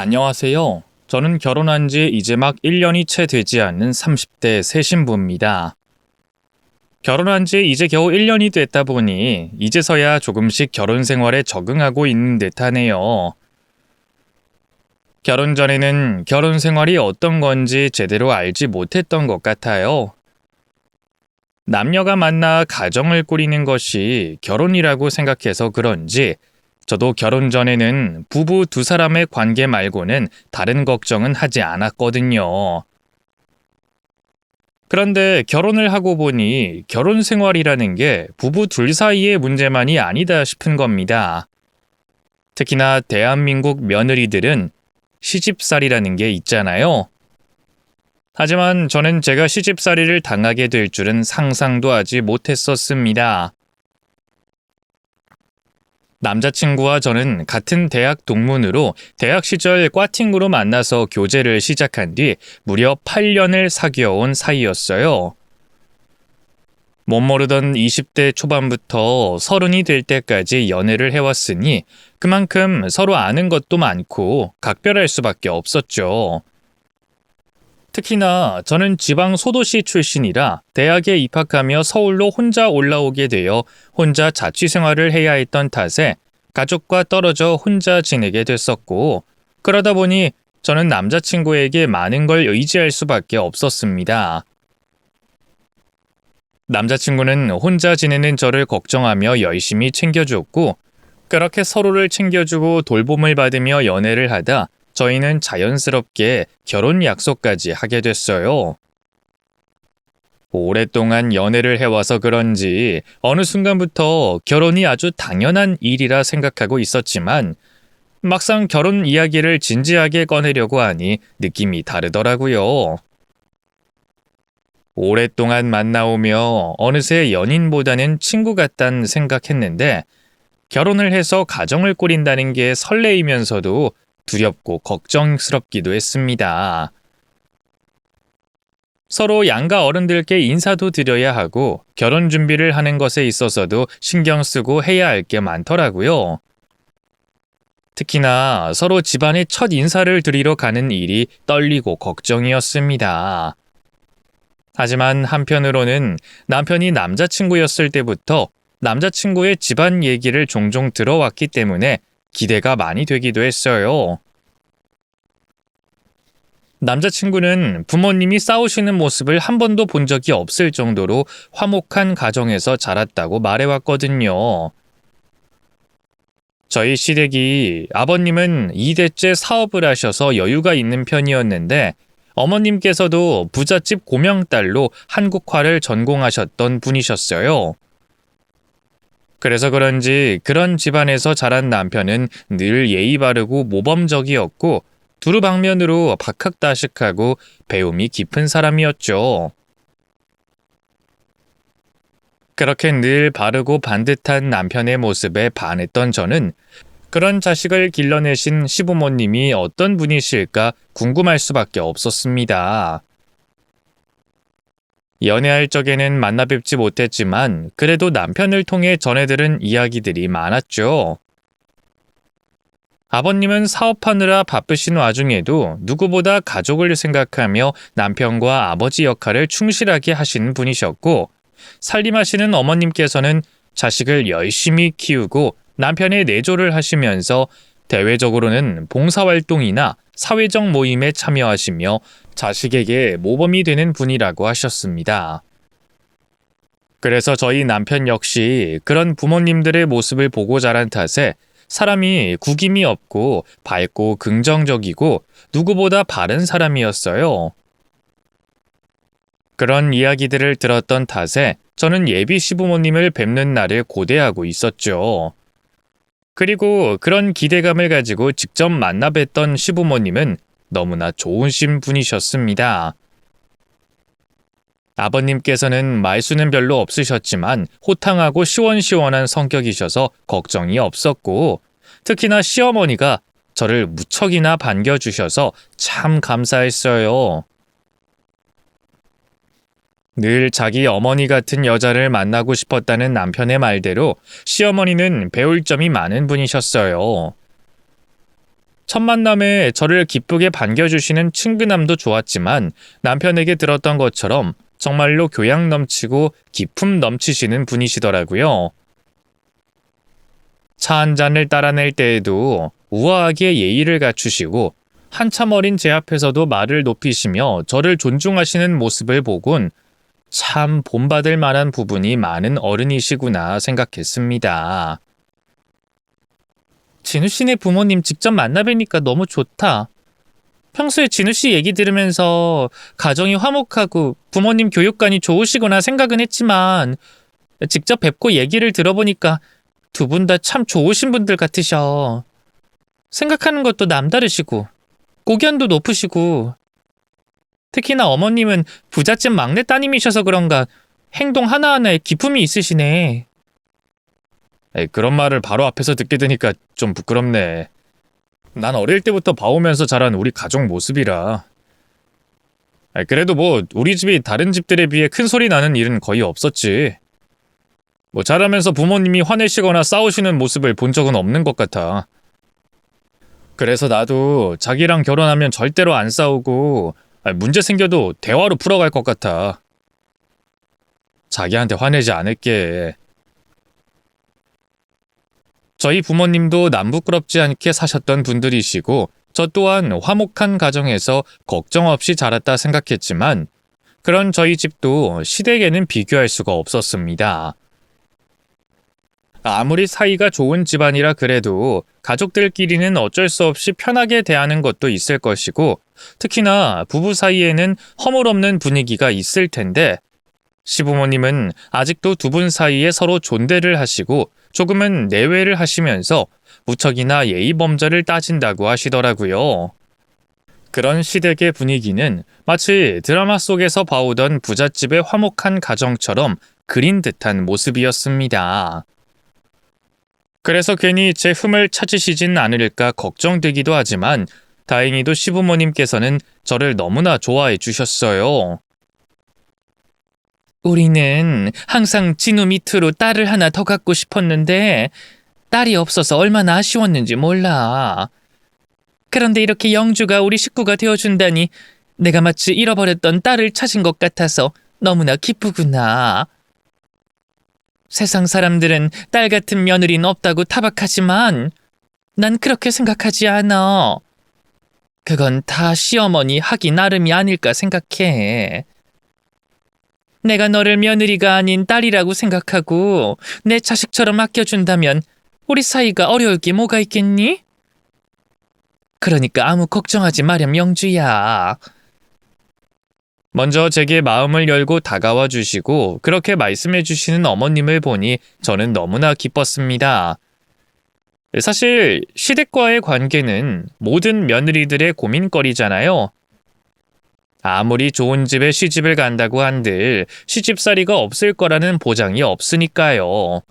안녕하세요. 저는 결혼한 지 이제 막 1년이 채 되지 않은 30대 새 신부입니다. 결혼한 지 이제 겨우 1년이 됐다 보니 이제서야 조금씩 결혼 생활에 적응하고 있는 듯하네요. 결혼 전에는 결혼 생활이 어떤 건지 제대로 알지 못했던 것 같아요. 남녀가 만나 가정을 꾸리는 것이 결혼이라고 생각해서 그런지 저도 결혼 전에는 부부 두 사람의 관계 말고는 다른 걱정은 하지 않았거든요. 그런데 결혼을 하고 보니 결혼 생활이라는 게 부부 둘 사이의 문제만이 아니다 싶은 겁니다. 특히나 대한민국 며느리들은 시집살이라는 게 있잖아요. 하지만 저는 제가 시집살이를 당하게 될 줄은 상상도 하지 못했었습니다. 남자친구와 저는 같은 대학 동문으로 대학 시절 과팅으로 만나서 교제를 시작한 뒤 무려 8년을 사귀어온 사이였어요. 못 모르던 20대 초반부터 30이 될 때까지 연애를 해왔으니 그만큼 서로 아는 것도 많고 각별할 수밖에 없었죠. 특히나 저는 지방 소도시 출신이라 대학에 입학하며 서울로 혼자 올라오게 되어 혼자 자취 생활을 해야 했던 탓에 가족과 떨어져 혼자 지내게 됐었고, 그러다 보니 저는 남자친구에게 많은 걸 의지할 수밖에 없었습니다. 남자친구는 혼자 지내는 저를 걱정하며 열심히 챙겨줬고, 그렇게 서로를 챙겨주고 돌봄을 받으며 연애를 하다 저희는 자연스럽게 결혼 약속까지 하게 됐어요. 오랫동안 연애를 해와서 그런지 어느 순간부터 결혼이 아주 당연한 일이라 생각하고 있었지만 막상 결혼 이야기를 진지하게 꺼내려고 하니 느낌이 다르더라고요. 오랫동안 만나오며 어느새 연인보다는 친구 같단 생각했는데 결혼을 해서 가정을 꾸린다는 게 설레이면서도 두렵고 걱정스럽기도 했습니다. 서로 양가 어른들께 인사도 드려야 하고 결혼 준비를 하는 것에 있어서도 신경 쓰고 해야 할 게 많더라고요. 특히나 서로 집안에 첫 인사를 드리러 가는 일이 떨리고 걱정이었습니다. 하지만 한편으로는 남편이 남자친구였을 때부터 남자친구의 집안 얘기를 종종 들어왔기 때문에 기대가 많이 되기도 했어요. 남자친구는 부모님이 싸우시는 모습을 한 번도 본 적이 없을 정도로 화목한 가정에서 자랐다고 말해왔거든요. 저희 시댁이 아버님은 2대째 사업을 하셔서 여유가 있는 편이었는데 어머님께서도 부잣집 고명딸로 한국화를 전공하셨던 분이셨어요. 그래서 그런지 그런 집안에서 자란 남편은 늘 예의 바르고 모범적이었고 두루 방면으로 박학다식하고 배움이 깊은 사람이었죠. 그렇게 늘 바르고 반듯한 남편의 모습에 반했던 저는 그런 자식을 길러내신 시부모님이 어떤 분이실까 궁금할 수밖에 없었습니다. 연애할 적에는 만나 뵙지 못했지만 그래도 남편을 통해 전해들은 이야기들이 많았죠. 아버님은 사업하느라 바쁘신 와중에도 누구보다 가족을 생각하며 남편과 아버지 역할을 충실하게 하시는 분이셨고, 살림하시는 어머님께서는 자식을 열심히 키우고 남편의 내조를 하시면서 대외적으로는 봉사활동이나 사회적 모임에 참여하시며 자식에게 모범이 되는 분이라고 하셨습니다. 그래서 저희 남편 역시 그런 부모님들의 모습을 보고 자란 탓에 사람이 구김이 없고 밝고 긍정적이고 누구보다 바른 사람이었어요. 그런 이야기들을 들었던 탓에 저는 예비 시부모님을 뵙는 날을 고대하고 있었죠. 그리고 그런 기대감을 가지고 직접 만나 뵀던 시부모님은 너무나 좋으신 분이셨습니다. 아버님께서는 말수는 별로 없으셨지만 호탕하고 시원시원한 성격이셔서 걱정이 없었고, 특히나 시어머니가 저를 무척이나 반겨주셔서 참 감사했어요. 늘 자기 어머니 같은 여자를 만나고 싶었다는 남편의 말대로 시어머니는 배울 점이 많은 분이셨어요. 첫 만남에 저를 기쁘게 반겨주시는 친근함도 좋았지만 남편에게 들었던 것처럼 정말로 교양 넘치고 기품 넘치시는 분이시더라고요. 차 한 잔을 따라낼 때에도 우아하게 예의를 갖추시고 한참 어린 제 앞에서도 말을 높이시며 저를 존중하시는 모습을 보곤 참 본받을 만한 부분이 많은 어른이시구나 생각했습니다. 진우 씨네 부모님 직접 만나뵈니까 너무 좋다. 평소에 진우 씨 얘기 들으면서 가정이 화목하고 부모님 교육관이 좋으시구나 생각은 했지만 직접 뵙고 얘기를 들어보니까 두 분 다 참 좋으신 분들 같으셔. 생각하는 것도 남다르시고 고견도 높으시고 특히나 어머님은 부잣집 막내 따님이셔서 그런가 행동 하나하나에 기품이 있으시네. 그런 말을 바로 앞에서 듣게 되니까 좀 부끄럽네. 난 어릴 때부터 봐오면서 자란 우리 가족 모습이라. 그래도 뭐 우리 집이 다른 집들에 비해 큰 소리 나는 일은 거의 없었지. 뭐 자라면서 부모님이 화내시거나 싸우시는 모습을 본 적은 없는 것 같아. 그래서 나도 자기랑 결혼하면 절대로 안 싸우고 문제 생겨도 대화로 풀어갈 것 같아. 자기한테 화내지 않을게. 저희 부모님도 남부끄럽지 않게 사셨던 분들이시고 저 또한 화목한 가정에서 걱정 없이 자랐다 생각했지만 그런 저희 집도 시댁에는 비교할 수가 없었습니다. 아무리 사이가 좋은 집안이라 그래도 가족들끼리는 어쩔 수 없이 편하게 대하는 것도 있을 것이고 특히나 부부 사이에는 허물없는 분위기가 있을 텐데 시부모님은 아직도 두 분 사이에 서로 존대를 하시고 조금은 내외를 하시면서 무척이나 예의범절을 따진다고 하시더라고요. 그런 시댁의 분위기는 마치 드라마 속에서 봐오던 부잣집의 화목한 가정처럼 그린 듯한 모습이었습니다. 그래서 괜히 제 흠을 찾으시진 않을까 걱정되기도 하지만 다행히도 시부모님께서는 저를 너무나 좋아해 주셨어요. 우리는 항상 진우 밑으로 딸을 하나 더 갖고 싶었는데 딸이 없어서 얼마나 아쉬웠는지 몰라. 그런데 이렇게 영주가 우리 식구가 되어준다니 내가 마치 잃어버렸던 딸을 찾은 것 같아서 너무나 기쁘구나. 세상 사람들은 딸 같은 며느리는 없다고 타박하지만 난 그렇게 생각하지 않아. 그건 다 시어머니 하기 나름이 아닐까 생각해. 내가 너를 며느리가 아닌 딸이라고 생각하고 내 자식처럼 아껴준다면 우리 사이가 어려울 게 뭐가 있겠니? 그러니까 아무 걱정하지 마렴, 영주야. 먼저 제게 마음을 열고 다가와 주시고 그렇게 말씀해 주시는 어머님을 보니 저는 너무나 기뻤습니다. 사실 시댁과의 관계는 모든 며느리들의 고민거리잖아요. 아무리 좋은 집에 시집을 간다고 한들 시집살이가 없을 거라는 보장이 없으니까요.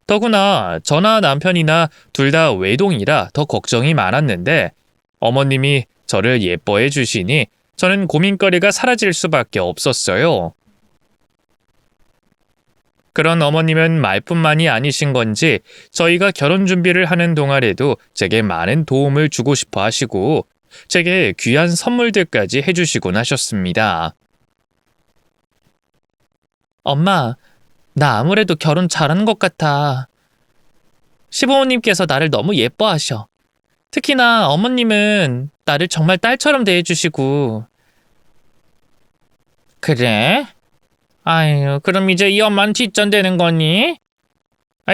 더구나 저나 남편이나 둘 다 외동이라 더 걱정이 많았는데 어머님이 저를 예뻐해 주시니 저는 고민거리가 사라질 수밖에 없었어요. 그런 어머님은 말뿐만이 아니신 건지 저희가 결혼 준비를 하는 동안에도 제게 많은 도움을 주고 싶어 하시고 제게 귀한 선물들까지 해주시곤 하셨습니다. 엄마, 나 아무래도 결혼 잘하는 것 같아. 시부모님께서 나를 너무 예뻐하셔. 특히나 어머님은 나를 정말 딸처럼 대해주시고. 그래? 아유, 그럼 이제 이 엄마는 뒷전되는 거니?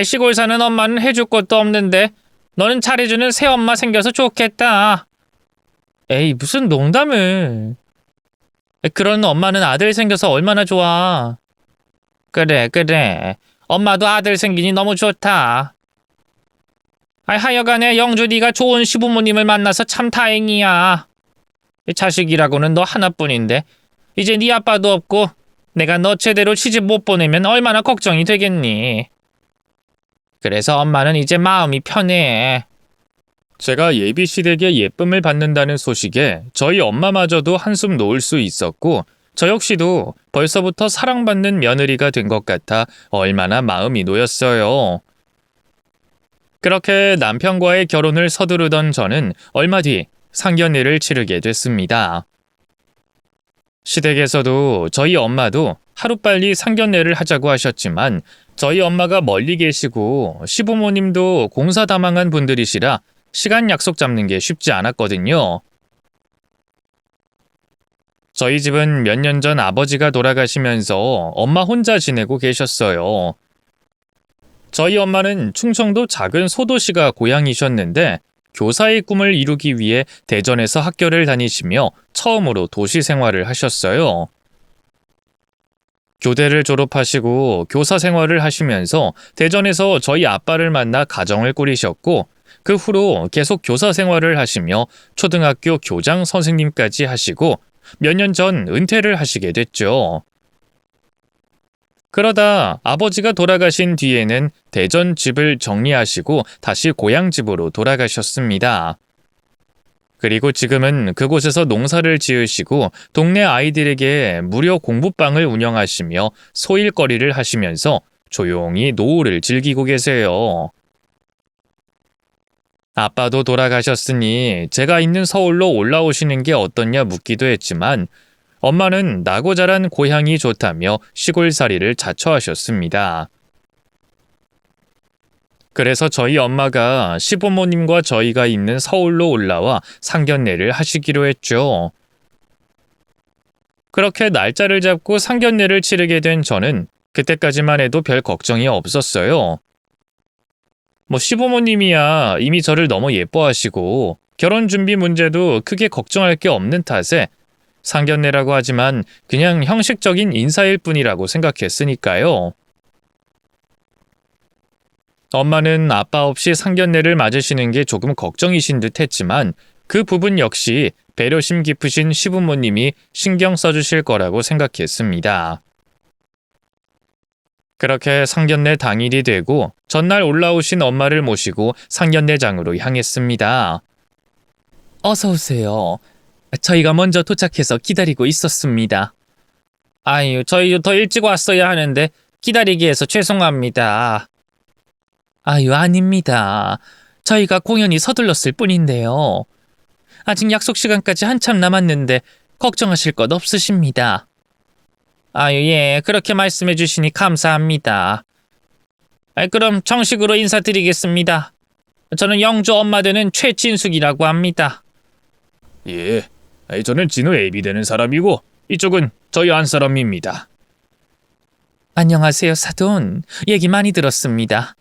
시골 사는 엄마는 해줄 것도 없는데 너는 잘해주는 새엄마 생겨서 좋겠다. 에이, 무슨 농담을. 그런 엄마는 아들 생겨서 얼마나 좋아. 그래. 엄마도 아들 생기니 너무 좋다. 하여간에 영주 네가 좋은 시부모님을 만나서 참 다행이야. 자식이라고는 너 하나뿐인데 이제 네 아빠도 없고 내가 너 제대로 시집 못 보내면 얼마나 걱정이 되겠니. 그래서 엄마는 이제 마음이 편해. 제가 예비 시댁의 예쁨을 받는다는 소식에 저희 엄마마저도 한숨 놓을 수 있었고 저 역시도 벌써부터 사랑받는 며느리가 된 것 같아 얼마나 마음이 놓였어요. 그렇게 남편과의 결혼을 서두르던 저는 얼마 뒤 상견례를 치르게 됐습니다. 시댁에서도 저희 엄마도 하루빨리 상견례를 하자고 하셨지만 저희 엄마가 멀리 계시고 시부모님도 공사다망한 분들이시라 시간 약속 잡는 게 쉽지 않았거든요. 저희 집은 몇 년 전 아버지가 돌아가시면서 엄마 혼자 지내고 계셨어요. 저희 엄마는 충청도 작은 소도시가 고향이셨는데 교사의 꿈을 이루기 위해 대전에서 학교를 다니시며 처음으로 도시 생활을 하셨어요. 교대를 졸업하시고 교사 생활을 하시면서 대전에서 저희 아빠를 만나 가정을 꾸리셨고 그 후로 계속 교사 생활을 하시며 초등학교 교장 선생님까지 하시고 몇 년 전 은퇴를 하시게 됐죠. 그러다 아버지가 돌아가신 뒤에는 대전 집을 정리하시고 다시 고향 집으로 돌아가셨습니다. 그리고 지금은 그곳에서 농사를 지으시고 동네 아이들에게 무료 공부방을 운영하시며 소일거리를 하시면서 조용히 노후를 즐기고 계세요. 아빠도 돌아가셨으니 제가 있는 서울로 올라오시는 게 어떻냐 묻기도 했지만 엄마는 나고 자란 고향이 좋다며 시골살이를 자처하셨습니다. 그래서 저희 엄마가 시부모님과 저희가 있는 서울로 올라와 상견례를 하시기로 했죠. 그렇게 날짜를 잡고 상견례를 치르게 된 저는 그때까지만 해도 별 걱정이 없었어요. 시부모님이야 이미 저를 너무 예뻐하시고 결혼 준비 문제도 크게 걱정할 게 없는 탓에 상견례라고 하지만 그냥 형식적인 인사일 뿐이라고 생각했으니까요. 엄마는 아빠 없이 상견례를 맞으시는 게 조금 걱정이신 듯 했지만 그 부분 역시 배려심 깊으신 시부모님이 신경 써주실 거라고 생각했습니다. 그렇게 상견례 당일이 되고 전날 올라오신 엄마를 모시고 상견례장으로 향했습니다. 어서 오세요. 저희가 먼저 도착해서 기다리고 있었습니다. 아유, 저희도 더 일찍 왔어야 하는데 기다리게 해서 죄송합니다. 아유, 아닙니다. 저희가 공연히 서둘렀을 뿐인데요. 아직 약속 시간까지 한참 남았는데 걱정하실 것 없으십니다. 아유, 예, 그렇게 말씀해 주시니 감사합니다. 그럼 정식으로 인사드리겠습니다. 저는 영주 엄마 되는 최진숙이라고 합니다. 예, 저는 진우 애비 되는 사람이고 이쪽은 저희 안 사람입니다. 안녕하세요, 사돈. 얘기 많이 들었습니다.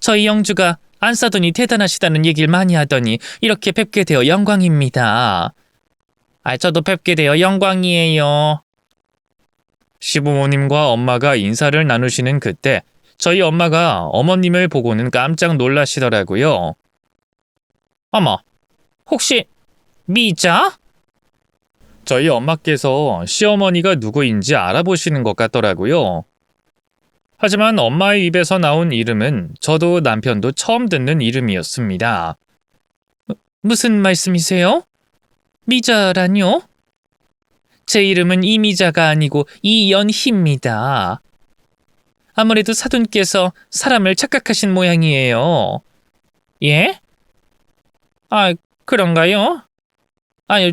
저희 영주가 안사돈이 대단하시다는 얘기를 많이 하더니 이렇게 뵙게 되어 영광입니다. 저도 뵙게 되어 영광이에요. 시부모님과 엄마가 인사를 나누시는 그때 저희 엄마가 어머님을 보고는 깜짝 놀라시더라고요. 어머, 혹시 미자? 저희 엄마께서 시어머니가 누구인지 알아보시는 것 같더라고요. 하지만 엄마의 입에서 나온 이름은 저도 남편도 처음 듣는 이름이었습니다. 무슨 말씀이세요? 미자라뇨? 제 이름은 이미자가 아니고 이연희입니다. 아무래도 사돈께서 사람을 착각하신 모양이에요. 예? 그런가요?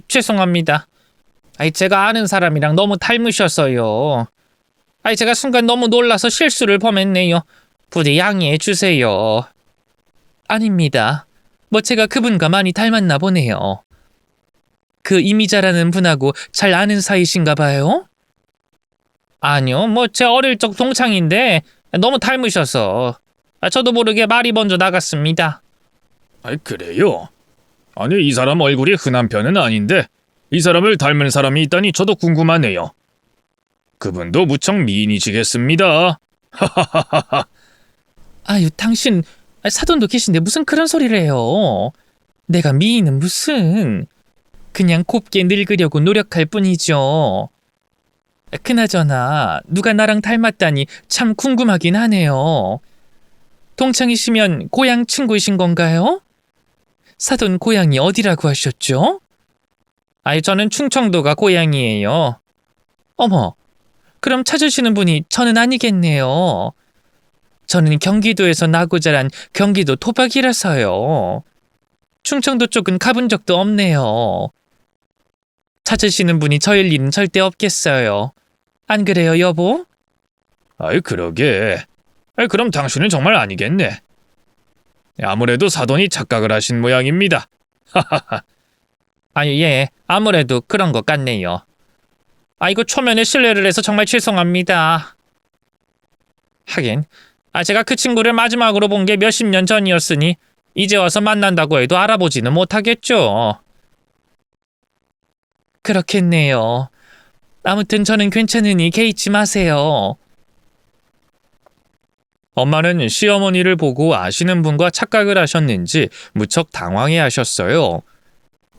죄송합니다. 제가 아는 사람이랑 너무 닮으셔서요. 제가 순간 너무 놀라서 실수를 범했네요. 부디 양해해 주세요. 아닙니다. 제가 그분과 많이 닮았나 보네요. 그 이미자라는 분하고 잘 아는 사이신가 봐요? 아니요, 제 어릴 적 동창인데 너무 닮으셔서 저도 모르게 말이 먼저 나갔습니다. 그래요? 아니, 이 사람 얼굴이 흔한 편은 아닌데 이 사람을 닮은 사람이 있다니 저도 궁금하네요. 그분도 무척 미인이시겠습니다. 하하하하. 아유, 당신 사돈도 계신데 무슨 그런 소리를 해요. 내가 미인은 무슨. 그냥 곱게 늙으려고 노력할 뿐이죠. 그나저나 누가 나랑 닮았다니 참 궁금하긴 하네요. 동창이시면 고향 친구이신 건가요? 사돈 고향이 어디라고 하셨죠? 저는 충청도가 고향이에요. 어머, 그럼 찾으시는 분이 저는 아니겠네요. 저는 경기도에서 나고 자란 경기도 토박이라서요. 충청도 쪽은 가본 적도 없네요. 찾으시는 분이 저일 일은 절대 없겠어요. 안 그래요, 여보? 아이, 그러게. 아이, 그럼 당신은 정말 아니겠네. 아무래도 사돈이 착각을 하신 모양입니다. 아니, 예, 아무래도 그런 것 같네요. 아이고, 초면에 실례를 해서 정말 죄송합니다. 하긴, 제가 그 친구를 마지막으로 본 게 몇십 년 전이었으니 이제 와서 만난다고 해도 알아보지는 못하겠죠. 그렇겠네요. 아무튼 저는 괜찮으니 개의치 마세요. 엄마는 시어머니를 보고 아시는 분과 착각을 하셨는지 무척 당황해 하셨어요.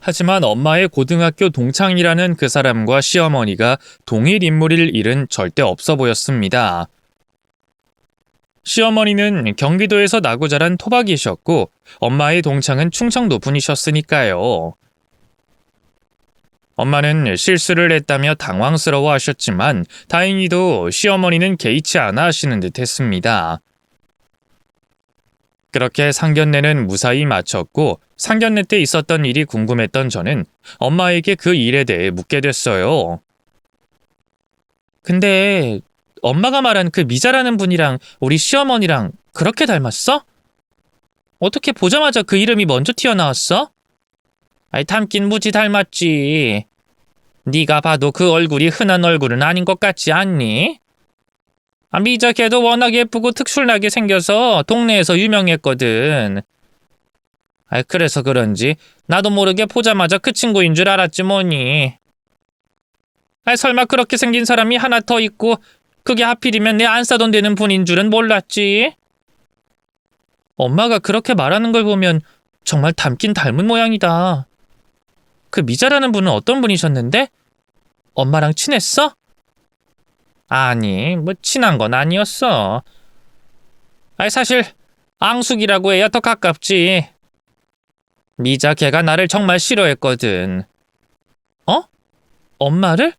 하지만 엄마의 고등학교 동창이라는 그 사람과 시어머니가 동일 인물일 일은 절대 없어 보였습니다. 시어머니는 경기도에서 나고 자란 토박이셨고 엄마의 동창은 충청도 분이셨으니까요. 엄마는 실수를 했다며 당황스러워 하셨지만 다행히도 시어머니는 개의치 않아 하시는 듯 했습니다. 그렇게 상견례는 무사히 마쳤고 상견례 때 있었던 일이 궁금했던 저는 엄마에게 그 일에 대해 묻게 됐어요. 근데 엄마가 말한 그 미자라는 분이랑 우리 시어머니랑 그렇게 닮았어? 어떻게 보자마자 그 이름이 먼저 튀어나왔어? 닮긴 무지 닮았지. 네가 봐도 그 얼굴이 흔한 얼굴은 아닌 것 같지 않니? 미자 걔도 워낙 예쁘고 특출나게 생겨서 동네에서 유명했거든. 그래서 그런지 나도 모르게 보자마자 그 친구인 줄 알았지 뭐니. 설마 그렇게 생긴 사람이 하나 더 있고 그게 하필이면 내 안 싸돈 되는 분인 줄은 몰랐지. 엄마가 그렇게 말하는 걸 보면 정말 닮긴 닮은 모양이다. 그 미자라는 분은 어떤 분이셨는데? 엄마랑 친했어? 아니, 뭐 친한 건 아니었어. 사실 앙숙이라고 해야 더 가깝지. 미자 걔가 나를 정말 싫어했거든. 어? 엄마를?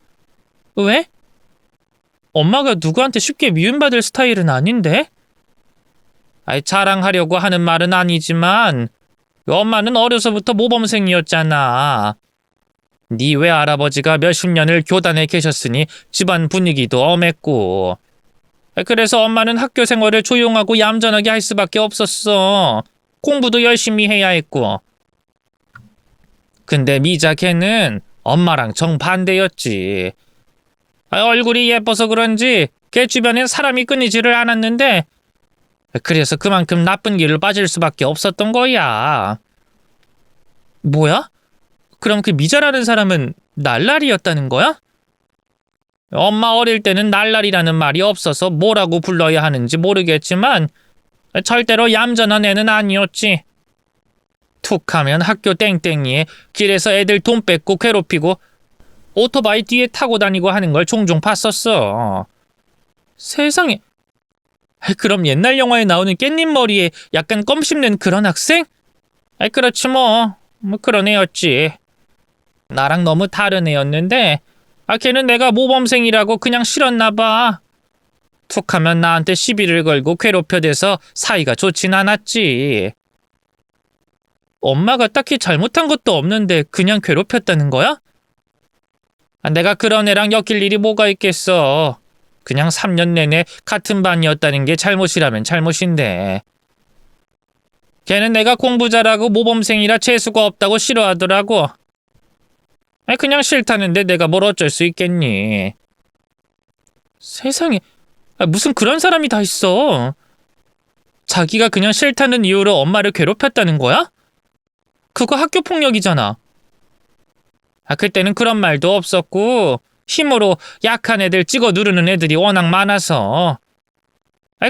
왜? 엄마가 누구한테 쉽게 미움받을 스타일은 아닌데? 자랑하려고 하는 말은 아니지만 엄마는 어려서부터 모범생이었잖아. 네 외할아버지가 몇십 년을 교단에 계셨으니 집안 분위기도 엄했고. 그래서 엄마는 학교 생활을 조용하고 얌전하게 할 수밖에 없었어. 공부도 열심히 해야 했고. 근데 미자 걔는 엄마랑 정반대였지. 얼굴이 예뻐서 그런지 걔 주변엔 사람이 끊이지를 않았는데 그래서 그만큼 나쁜 길을 빠질 수밖에 없었던 거야. 뭐야? 그럼 그 미자라는 사람은 날라리였다는 거야? 엄마 어릴 때는 날라리라는 말이 없어서 뭐라고 불러야 하는지 모르겠지만 절대로 얌전한 애는 아니었지. 툭하면 학교 땡땡이에 길에서 애들 돈 뺏고 괴롭히고 오토바이 뒤에 타고 다니고 하는 걸 종종 봤었어. 세상에. 그럼 옛날 영화에 나오는 깻잎 머리에 약간 껌 씹는 그런 학생? 그렇지 뭐 그런 애였지. 나랑 너무 다른 애였는데 걔는 내가 모범생이라고 그냥 싫었나 봐. 툭하면 나한테 시비를 걸고 괴롭혀대서 사이가 좋진 않았지. 엄마가 딱히 잘못한 것도 없는데 그냥 괴롭혔다는 거야? 내가 그런 애랑 엮일 일이 뭐가 있겠어. 그냥 3년 내내 같은 반이었다는 게 잘못이라면 잘못인데. 걔는 내가 공부 잘하고 모범생이라 재수가 없다고 싫어하더라고. 그냥 싫다는데 내가 뭘 어쩔 수 있겠니. 세상에, 무슨 그런 사람이 다 있어. 자기가 그냥 싫다는 이유로 엄마를 괴롭혔다는 거야? 그거 학교폭력이잖아. 그때는 그런 말도 없었고 힘으로 약한 애들 찍어 누르는 애들이 워낙 많아서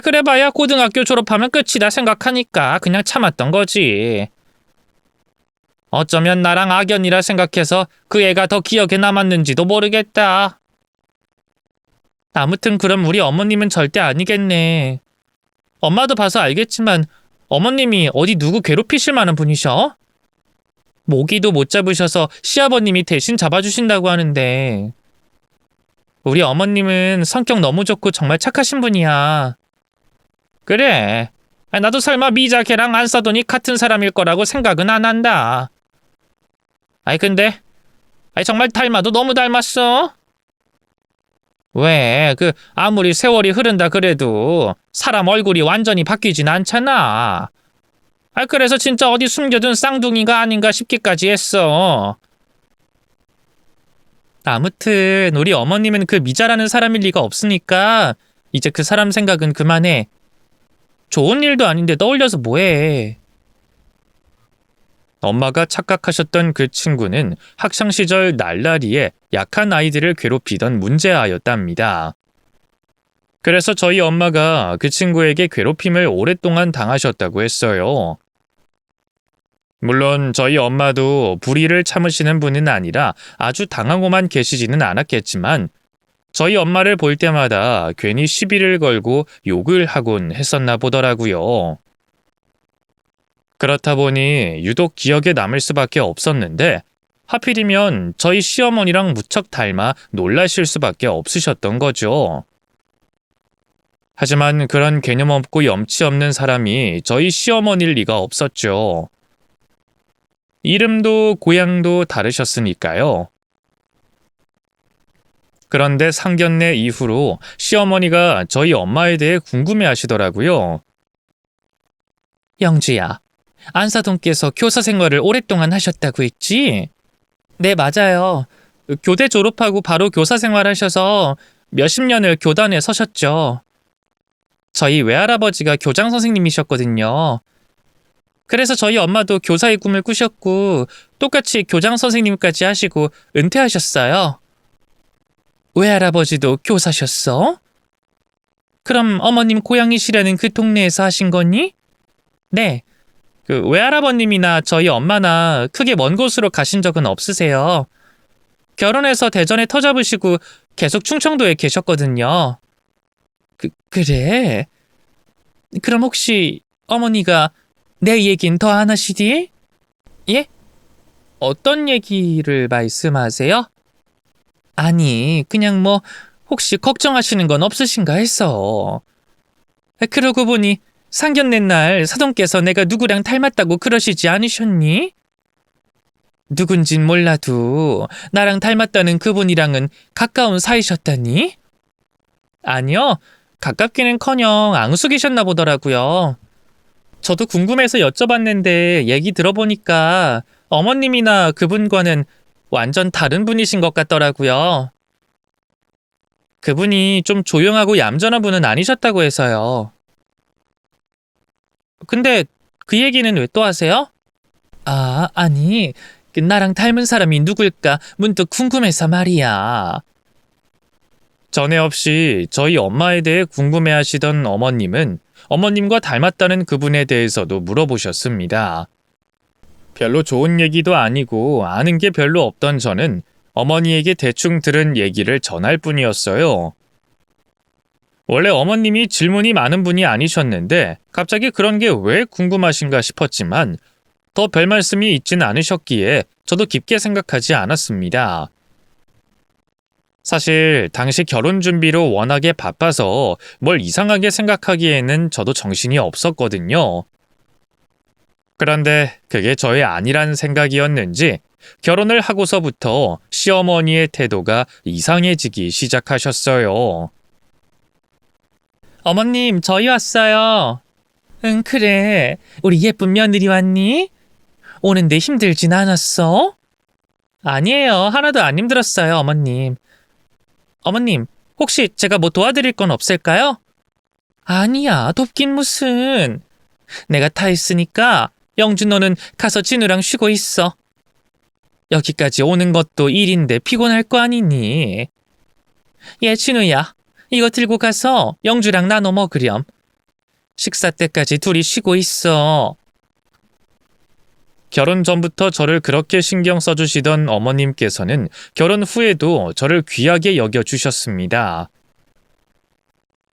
그래봐야 고등학교 졸업하면 끝이다 생각하니까 그냥 참았던 거지. 어쩌면 나랑 악연이라 생각해서 그 애가 더 기억에 남았는지도 모르겠다. 아무튼 그럼 우리 어머님은 절대 아니겠네. 엄마도 봐서 알겠지만 어머님이 어디 누구 괴롭히실 만한 분이셔? 모기도 못 잡으셔서 시아버님이 대신 잡아주신다고 하는데 우리 어머님은 성격 너무 좋고 정말 착하신 분이야. 그래. 나도 설마 미자 걔랑 안사돈이 같은 사람일 거라고 생각은 안 한다. 근데 정말 닮아도 너무 닮았어. 왜? 아무리 세월이 흐른다 그래도 사람 얼굴이 완전히 바뀌진 않잖아. 그래서 진짜 어디 숨겨둔 쌍둥이가 아닌가 싶기까지 했어. 아무튼 우리 어머님은 그 미자라는 사람일 리가 없으니까 이제 그 사람 생각은 그만해. 좋은 일도 아닌데 떠올려서 뭐해. 엄마가 착각하셨던 그 친구는 학창시절 날라리에 약한 아이들을 괴롭히던 문제아였답니다. 그래서 저희 엄마가 그 친구에게 괴롭힘을 오랫동안 당하셨다고 했어요. 물론 저희 엄마도 불의를 참으시는 분은 아니라 아주 당하고만 계시지는 않았겠지만 저희 엄마를 볼 때마다 괜히 시비를 걸고 욕을 하곤 했었나 보더라고요. 그렇다 보니 유독 기억에 남을 수밖에 없었는데 하필이면 저희 시어머니랑 무척 닮아 놀라실 수밖에 없으셨던 거죠. 하지만 그런 개념 없고 염치 없는 사람이 저희 시어머니일 리가 없었죠. 이름도 고향도 다르셨으니까요. 그런데 상견례 이후로 시어머니가 저희 엄마에 대해 궁금해하시더라고요. 영주야, 안사돈께서 교사 생활을 오랫동안 하셨다고 했지? 네, 맞아요. 교대 졸업하고 바로 교사 생활하셔서 몇십 년을 교단에 서셨죠. 저희 외할아버지가 교장 선생님이셨거든요. 그래서 저희 엄마도 교사의 꿈을 꾸셨고 똑같이 교장 선생님까지 하시고 은퇴하셨어요. 외할아버지도 교사셨어? 그럼 어머님 고향이시라는 그 동네에서 하신 거니? 네. 외할아버님이나 저희 엄마나 크게 먼 곳으로 가신 적은 없으세요. 결혼해서 대전에 터 잡으시고 계속 충청도에 계셨거든요. 그래? 그럼 혹시 어머니가 내 얘긴 더 안 하시디? 예? 어떤 얘기를 말씀하세요? 아니, 그냥 혹시 걱정하시는 건 없으신가 해서. 그러고 보니 상견례 날 사돈께서 내가 누구랑 닮았다고 그러시지 않으셨니? 누군진 몰라도 나랑 닮았다는 그분이랑은 가까운 사이셨다니? 아니요, 가깝기는커녕 앙숙이셨나 보더라고요. 저도 궁금해서 여쭤봤는데 얘기 들어보니까 어머님이나 그분과는 완전 다른 분이신 것 같더라고요. 그분이 좀 조용하고 얌전한 분은 아니셨다고 해서요. 근데 그 얘기는 왜 또 하세요? 아니, 나랑 닮은 사람이 누굴까 문득 궁금해서 말이야. 전에 없이 저희 엄마에 대해 궁금해하시던 어머님은 어머님과 닮았다는 그분에 대해서도 물어보셨습니다. 별로 좋은 얘기도 아니고 아는 게 별로 없던 저는 어머니에게 대충 들은 얘기를 전할 뿐이었어요. 원래 어머님이 질문이 많은 분이 아니셨는데 갑자기 그런 게 왜 궁금하신가 싶었지만 더 별 말씀이 있진 않으셨기에 저도 깊게 생각하지 않았습니다. 사실 당시 결혼 준비로 워낙에 바빠서 뭘 이상하게 생각하기에는 저도 정신이 없었거든요. 그런데 그게 저의 아니란 생각이었는지 결혼을 하고서부터 시어머니의 태도가 이상해지기 시작하셨어요. 어머님, 저희 왔어요. 응, 그래. 우리 예쁜 며느리 왔니? 오는데 힘들진 않았어? 아니에요. 하나도 안 힘들었어요, 어머님. 어머님, 혹시 제가 뭐 도와드릴 건 없을까요? 아니야, 돕긴 무슨. 내가 다 했으니까 영주 너는 가서 진우랑 쉬고 있어. 여기까지 오는 것도 일인데 피곤할 거 아니니. 예, 진우야. 이거 들고 가서 영주랑 나눠 먹으렴. 식사 때까지 둘이 쉬고 있어. 결혼 전부터 저를 그렇게 신경 써주시던 어머님께서는 결혼 후에도 저를 귀하게 여겨주셨습니다.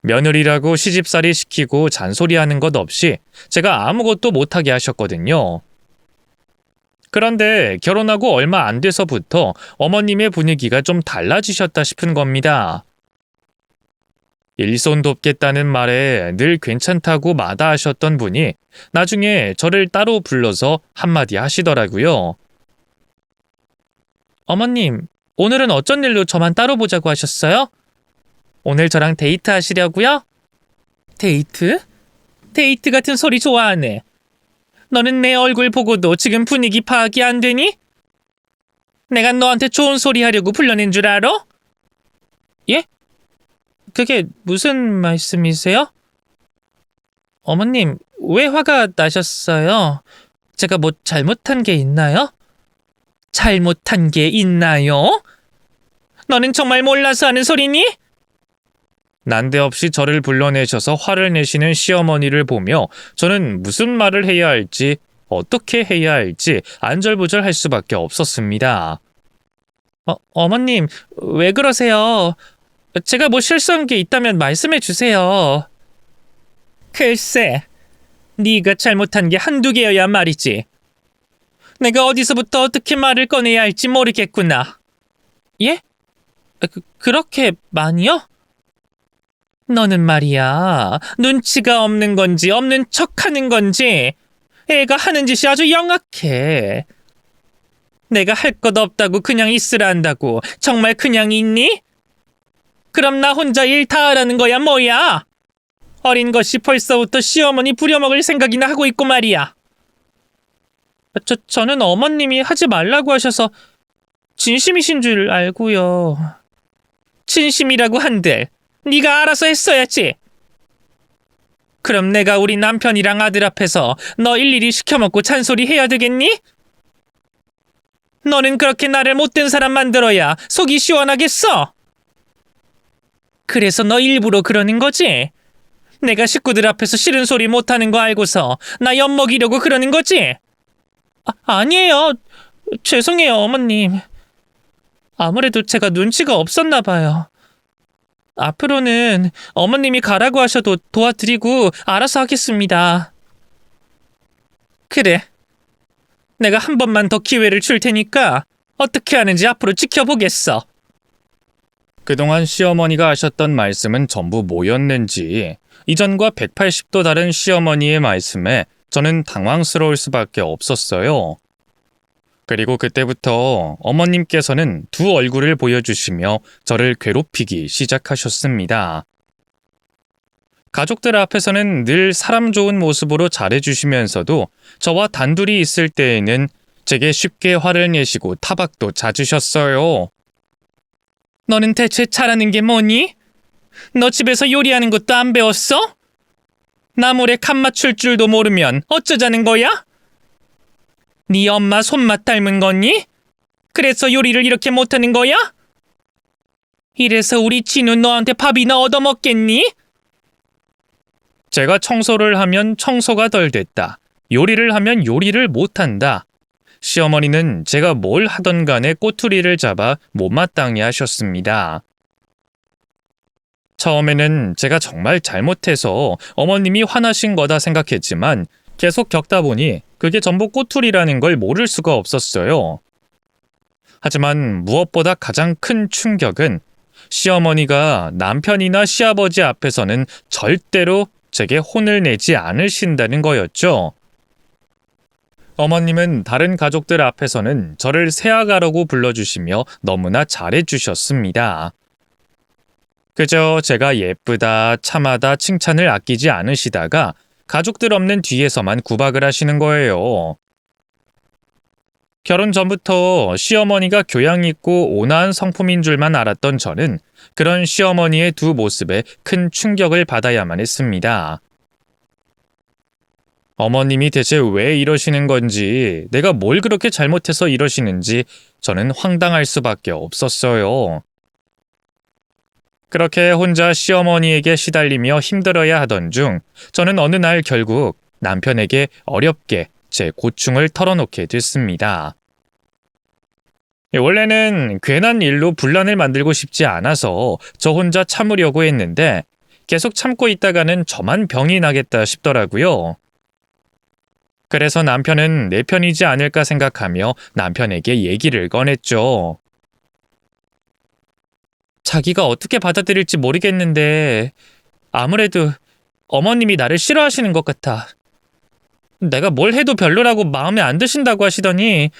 며느리라고 시집살이 시키고 잔소리하는 것 없이 제가 아무것도 못하게 하셨거든요. 그런데 결혼하고 얼마 안 돼서부터 어머님의 분위기가 좀 달라지셨다 싶은 겁니다. 일손 돕겠다는 말에 늘 괜찮다고 마다하셨던 분이 나중에 저를 따로 불러서 한마디 하시더라고요. 어머님, 오늘은 어쩐 일로 저만 따로 보자고 하셨어요? 오늘 저랑 데이트 하시려고요? 데이트? 데이트 같은 소리 좋아하네. 너는 내 얼굴 보고도 지금 분위기 파악이 안 되니? 내가 너한테 좋은 소리 하려고 불러낸 줄 알아? 예? 그게 무슨 말씀이세요? 어머님, 왜 화가 나셨어요? 제가 뭐 잘못한 게 있나요? 잘못한 게 있나요? 너는 정말 몰라서 하는 소리니? 난데없이 저를 불러내셔서 화를 내시는 시어머니를 보며 저는 무슨 말을 해야 할지, 어떻게 해야 할지 안절부절할 수밖에 없었습니다. 어머님, 왜 그러세요? 제가 뭐 실수한 게 있다면 말씀해 주세요. 글쎄, 네가 잘못한 게 한두 개여야 말이지. 내가 어디서부터 어떻게 말을 꺼내야 할지 모르겠구나. 예? 그렇게 많이요? 너는 말이야, 눈치가 없는 건지 없는 척하는 건지 애가 하는 짓이 아주 영악해. 내가 할 것 없다고 그냥 있으라 한다고 정말 그냥 있니? 그럼 나 혼자 일 다 하라는 거야 뭐야? 어린 것이 벌써부터 시어머니 부려먹을 생각이나 하고 있고 말이야. 저는 어머님이 하지 말라고 하셔서 진심이신 줄 알고요. 진심이라고 한들 네가 알아서 했어야지. 그럼 내가 우리 남편이랑 아들 앞에서 너 일일이 시켜먹고 잔소리 해야 되겠니? 너는 그렇게 나를 못된 사람 만들어야 속이 시원하겠어? 그래서 너 일부러 그러는 거지? 내가 식구들 앞에서 싫은 소리 못하는 거 알고서 나 엿먹이려고 그러는 거지? 아니에요. 죄송해요, 어머님. 아무래도 제가 눈치가 없었나 봐요. 앞으로는 어머님이 가라고 하셔도 도와드리고 알아서 하겠습니다. 그래. 내가 한 번만 더 기회를 줄 테니까 어떻게 하는지 앞으로 지켜보겠어. 그동안 시어머니가 하셨던 말씀은 전부 뭐였는지 이전과 180도 다른 시어머니의 말씀에 저는 당황스러울 수밖에 없었어요. 그리고 그때부터 어머님께서는 두 얼굴을 보여주시며 저를 괴롭히기 시작하셨습니다. 가족들 앞에서는 늘 사람 좋은 모습으로 잘해주시면서도 저와 단둘이 있을 때에는 제게 쉽게 화를 내시고 타박도 잦으셨어요. 너는 대체 잘하는 게 뭐니? 너 집에서 요리하는 것도 안 배웠어? 나물에 간 맞출 줄도 모르면 어쩌자는 거야? 네 엄마 손맛 닮은 거니? 그래서 요리를 이렇게 못하는 거야? 이래서 우리 진우 너한테 밥이나 얻어먹겠니? 제가 청소를 하면 청소가 덜 됐다. 요리를 하면 요리를 못한다. 시어머니는 제가 뭘 하던 간에 꼬투리를 잡아 못마땅해 하셨습니다. 처음에는 제가 정말 잘못해서 어머님이 화나신 거다 생각했지만 계속 겪다 보니 그게 전부 꼬투리라는 걸 모를 수가 없었어요. 하지만 무엇보다 가장 큰 충격은 시어머니가 남편이나 시아버지 앞에서는 절대로 제게 혼을 내지 않으신다는 거였죠. 어머님은 다른 가족들 앞에서는 저를 새아가라고 불러주시며 너무나 잘해주셨습니다. 그저 제가 예쁘다, 참하다 칭찬을 아끼지 않으시다가 가족들 없는 뒤에서만 구박을 하시는 거예요. 결혼 전부터 시어머니가 교양 있고 온화한 성품인 줄만 알았던 저는 그런 시어머니의 두 모습에 큰 충격을 받아야만 했습니다. 어머님이 대체 왜 이러시는 건지, 내가 뭘 그렇게 잘못해서 이러시는지 저는 황당할 수밖에 없었어요. 그렇게 혼자 시어머니에게 시달리며 힘들어야 하던 중 저는 어느 날 결국 남편에게 어렵게 제 고충을 털어놓게 됐습니다. 원래는 괜한 일로 분란을 만들고 싶지 않아서 저 혼자 참으려고 했는데 계속 참고 있다가는 저만 병이 나겠다 싶더라고요. 그래서 남편은 내 편이지 않을까 생각하며 남편에게 얘기를 꺼냈죠. 자기가 어떻게 받아들일지 모르겠는데 아무래도 어머님이 나를 싫어하시는 것 같아. 내가 뭘 해도 별로라고 마음에 안 드신다고 하시더니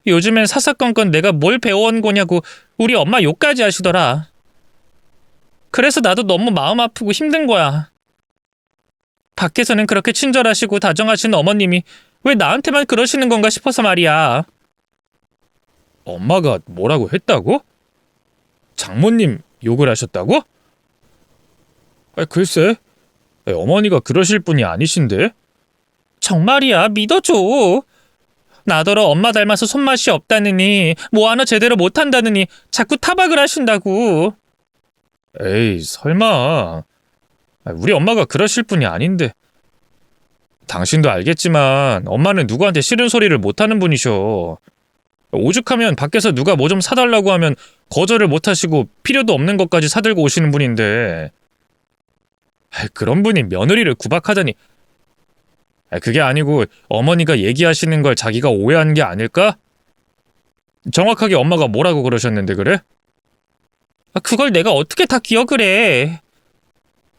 요즘엔 사사건건 내가 뭘 배워온 거냐고 우리 엄마 욕까지 하시더라. 그래서 나도 너무 마음 아프고 힘든 거야. 밖에서는 그렇게 친절하시고 다정하신 어머님이 왜 나한테만 그러시는 건가 싶어서 말이야. 엄마가 뭐라고 했다고? 장모님 욕을 하셨다고? 글쎄, 어머니가 그러실 분이 아니신데? 정말이야, 믿어줘. 나더러 엄마 닮아서 손맛이 없다느니 뭐 하나 제대로 못한다느니 자꾸 타박을 하신다고. 에이, 설마. 우리 엄마가 그러실 분이 아닌데. 당신도 알겠지만 엄마는 누구한테 싫은 소리를 못하는 분이셔. 오죽하면 밖에서 누가 뭐 좀 사달라고 하면 거절을 못하시고 필요도 없는 것까지 사들고 오시는 분인데 그런 분이 며느리를 구박하다니. 그게 아니고 어머니가 얘기하시는 걸 자기가 오해한 게 아닐까? 정확하게 엄마가 뭐라고 그러셨는데 그래? 그걸 내가 어떻게 다 기억을 해.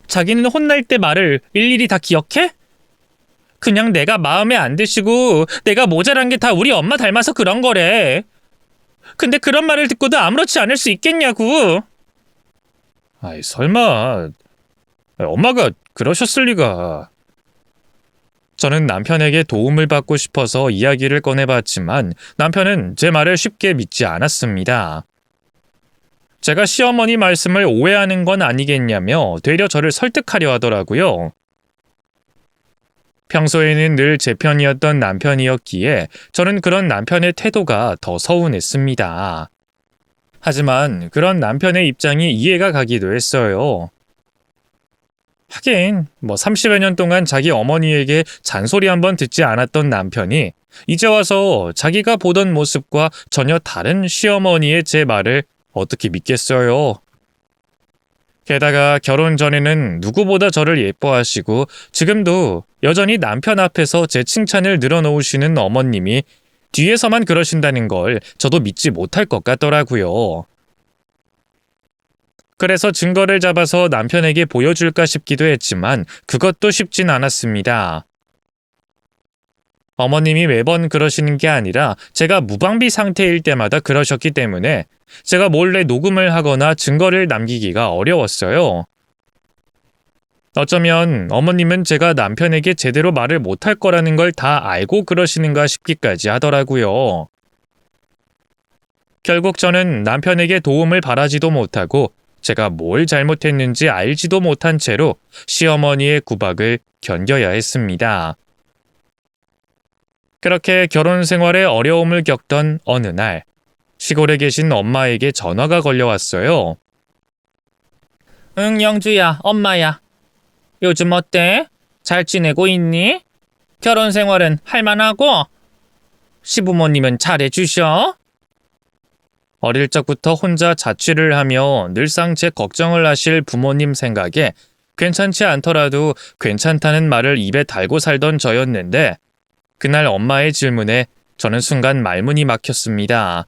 자기는 혼날 때 말을 일일이 다 기억해? 그냥 내가 마음에 안 드시고 내가 모자란 게 다 우리 엄마 닮아서 그런 거래. 근데 그런 말을 듣고도 아무렇지 않을 수 있겠냐고. 아이, 설마. 엄마가 그러셨을 리가. 저는 남편에게 도움을 받고 싶어서 이야기를 꺼내봤지만 남편은 제 말을 쉽게 믿지 않았습니다. 제가 시어머니 말씀을 오해하는 건 아니겠냐며 되려 저를 설득하려 하더라고요. 평소에는 늘 제 편이었던 남편이었기에 저는 그런 남편의 태도가 더 서운했습니다. 하지만 그런 남편의 입장이 이해가 가기도 했어요. 하긴 30여 년 동안 자기 어머니에게 잔소리 한번 듣지 않았던 남편이 이제 와서 자기가 보던 모습과 전혀 다른 시어머니의 제 말을 어떻게 믿겠어요. 게다가 결혼 전에는 누구보다 저를 예뻐하시고 지금도 여전히 남편 앞에서 제 칭찬을 늘어놓으시는 어머님이 뒤에서만 그러신다는 걸 저도 믿지 못할 것 같더라고요. 그래서 증거를 잡아서 남편에게 보여줄까 싶기도 했지만 그것도 쉽진 않았습니다. 어머님이 매번 그러시는 게 아니라 제가 무방비 상태일 때마다 그러셨기 때문에 제가 몰래 녹음을 하거나 증거를 남기기가 어려웠어요. 어쩌면 어머님은 제가 남편에게 제대로 말을 못할 거라는 걸 다 알고 그러시는가 싶기까지 하더라고요. 결국 저는 남편에게 도움을 바라지도 못하고 제가 뭘 잘못했는지 알지도 못한 채로 시어머니의 구박을 견뎌야 했습니다. 그렇게 결혼 생활에 어려움을 겪던 어느 날, 시골에 계신 엄마에게 전화가 걸려왔어요. 응, 영주야, 엄마야. 요즘 어때? 잘 지내고 있니? 결혼 생활은 할만하고? 시부모님은 잘해주셔? 어릴 적부터 혼자 자취를 하며 늘상 제 걱정을 하실 부모님 생각에 괜찮지 않더라도 괜찮다는 말을 입에 달고 살던 저였는데 그날 엄마의 질문에 저는 순간 말문이 막혔습니다.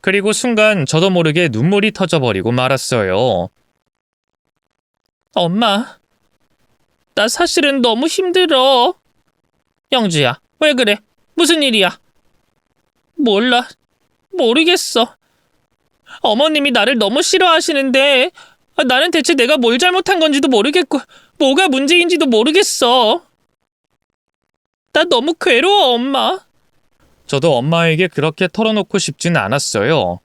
그리고 순간 저도 모르게 눈물이 터져버리고 말았어요. 엄마, 나 사실은 너무 힘들어. 영주야, 왜 그래? 무슨 일이야? 몰라. 모르겠어. 어머님이 나를 너무 싫어하시는데 나는 대체 내가 뭘 잘못한 건지도 모르겠고 뭐가 문제인지도 모르겠어. 나 너무 괴로워, 엄마. 저도 엄마에게 그렇게 털어놓고 싶진 않았어요.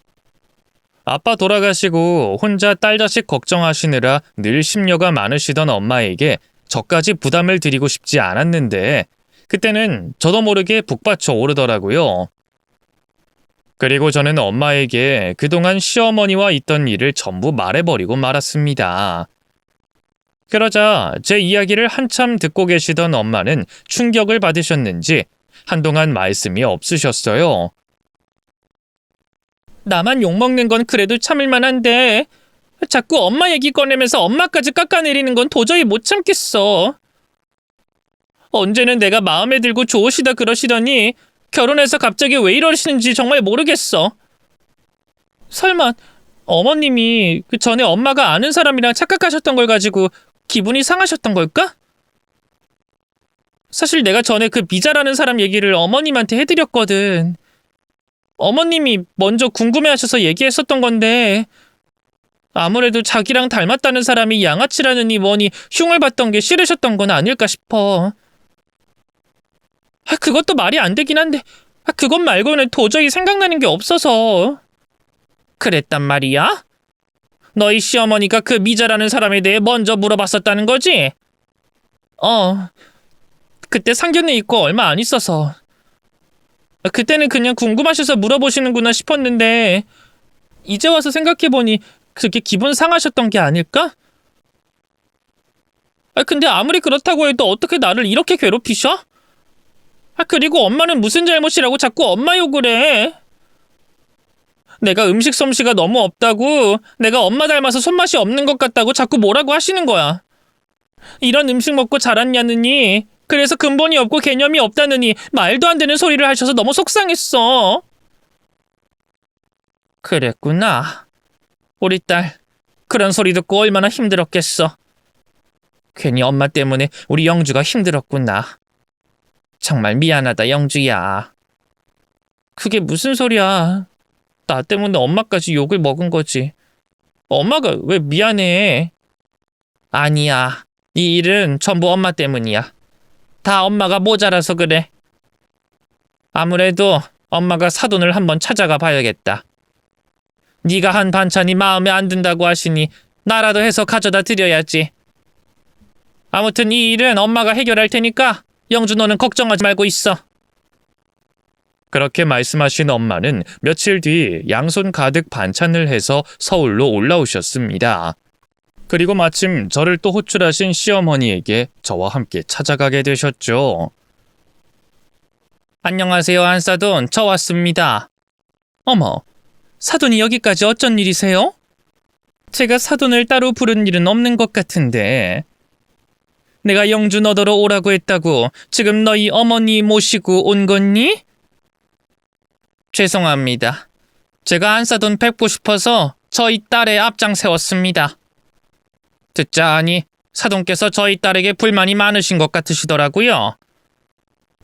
아빠 돌아가시고 혼자 딸 자식 걱정하시느라 늘 심려가 많으시던 엄마에게 저까지 부담을 드리고 싶지 않았는데 그때는 저도 모르게 북받쳐 오르더라고요. 그리고 저는 엄마에게 그동안 시어머니와 있던 일을 전부 말해버리고 말았습니다. 그러자 제 이야기를 한참 듣고 계시던 엄마는 충격을 받으셨는지 한동안 말씀이 없으셨어요. 나만 욕먹는 건 그래도 참을만 한데 자꾸 엄마 얘기 꺼내면서 엄마까지 깎아내리는 건 도저히 못 참겠어. 언제는 내가 마음에 들고 좋으시다 그러시더니 결혼해서 갑자기 왜 이러시는지 정말 모르겠어. 설마 어머님이 그 전에 엄마가 아는 사람이랑 착각하셨던 걸 가지고 기분이 상하셨던 걸까? 사실 내가 전에 그 미자라는 사람 얘기를 어머님한테 해드렸거든. 어머님이 먼저 궁금해하셔서 얘기했었던 건데 아무래도 자기랑 닮았다는 사람이 양아치라느니 뭐니 흉을 봤던 게 싫으셨던 건 아닐까 싶어. 그것도 말이 안 되긴 한데 그것 말고는 도저히 생각나는 게 없어서. 그랬단 말이야? 너희 시어머니가 그 미자라는 사람에 대해 먼저 물어봤었다는 거지? 그때 상견례 있고 얼마 안 있어서. 그때는 그냥 궁금하셔서 물어보시는구나 싶었는데 이제 와서 생각해보니 그렇게 기분 상하셨던 게 아닐까? 근데 아무리 그렇다고 해도 어떻게 나를 이렇게 괴롭히셔? 그리고 엄마는 무슨 잘못이라고 자꾸 엄마 욕을 해? 내가 음식 솜씨가 너무 없다고, 내가 엄마 닮아서 손맛이 없는 것 같다고 자꾸 뭐라고 하시는 거야. 이런 음식 먹고 자랐냐느니, 그래서 근본이 없고 개념이 없다느니 말도 안 되는 소리를 하셔서 너무 속상했어. 그랬구나. 우리 딸, 그런 소리 듣고 얼마나 힘들었겠어. 괜히 엄마 때문에 우리 영주가 힘들었구나. 정말 미안하다, 영주야. 그게 무슨 소리야. 나 때문에 엄마까지 욕을 먹은 거지. 엄마가 왜 미안해? 아니야. 이 일은 전부 엄마 때문이야. 다 엄마가 모자라서 그래. 아무래도 엄마가 사돈을 한번 찾아가 봐야겠다. 네가 한 반찬이 마음에 안 든다고 하시니 나라도 해서 가져다 드려야지. 아무튼 이 일은 엄마가 해결할 테니까 영주 너는 걱정하지 말고 있어. 그렇게 말씀하신 엄마는 며칠 뒤 양손 가득 반찬을 해서 서울로 올라오셨습니다. 그리고 마침 저를 또 호출하신 시어머니에게 저와 함께 찾아가게 되셨죠. 안녕하세요, 안사돈. 저 왔습니다. 어머, 사돈이 여기까지 어쩐 일이세요? 제가 사돈을 따로 부른 일은 없는 것 같은데. 내가 영주 너더러 오라고 했다고 지금 너희 어머니 모시고 온 거니? 죄송합니다. 제가 안사돈 뵙고 싶어서 저희 딸의 앞장 세웠습니다. 듣자 하니 사돈께서 저희 딸에게 불만이 많으신 것 같으시더라고요.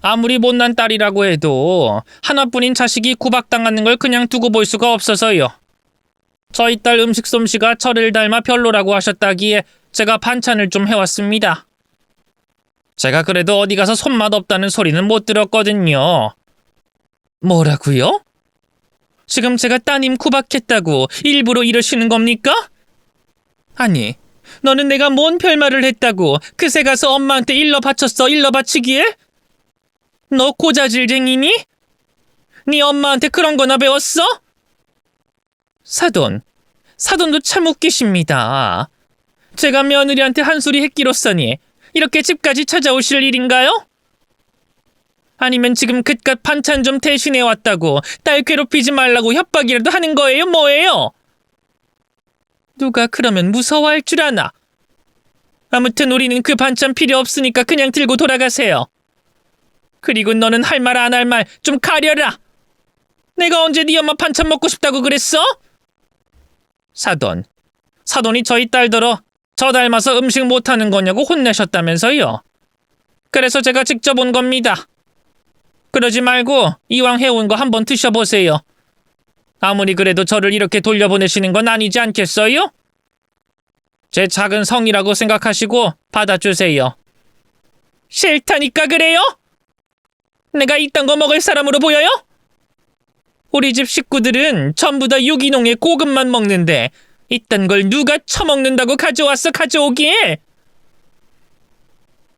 아무리 못난 딸이라고 해도 하나뿐인 자식이 구박당하는 걸 그냥 두고 볼 수가 없어서요. 저희 딸 음식 솜씨가 저를 닮아 별로라고 하셨다기에 제가 반찬을 좀 해왔습니다. 제가 그래도 어디 가서 손맛 없다는 소리는 못 들었거든요. 뭐라고요? 지금 제가 따님 구박했다고 일부러 이러시는 겁니까? 아니, 너는 내가 뭔 별말을 했다고 그새 가서 엄마한테 일러 바쳤어, 일러 바치기에? 너 고자질쟁이니? 네 엄마한테 그런 거나 배웠어? 사돈도 참 웃기십니다. 제가 며느리한테 한 소리 했기로써니 이렇게 집까지 찾아오실 일인가요? 아니면 지금 그깟 반찬 좀 대신해 왔다고 딸 괴롭히지 말라고 협박이라도 하는 거예요, 뭐예요? 누가 그러면 무서워할 줄 아나? 아무튼 우리는 그 반찬 필요 없으니까 그냥 들고 돌아가세요. 그리고 너는 할 말 안 할 말 좀 가려라. 내가 언제 네 엄마 반찬 먹고 싶다고 그랬어? 사돈이 저희 딸더러 저 닮아서 음식 못하는 거냐고 혼내셨다면서요. 그래서 제가 직접 온 겁니다. 그러지 말고 이왕 해온 거 한번 드셔보세요. 아무리 그래도 저를 이렇게 돌려보내시는 건 아니지 않겠어요? 제 작은 성이라고 생각하시고 받아주세요. 싫다니까 그래요? 내가 이딴 거 먹을 사람으로 보여요? 우리 집 식구들은 전부 다 유기농의 고급만 먹는데 이딴 걸 누가 처먹는다고 가져왔어, 가져오기에?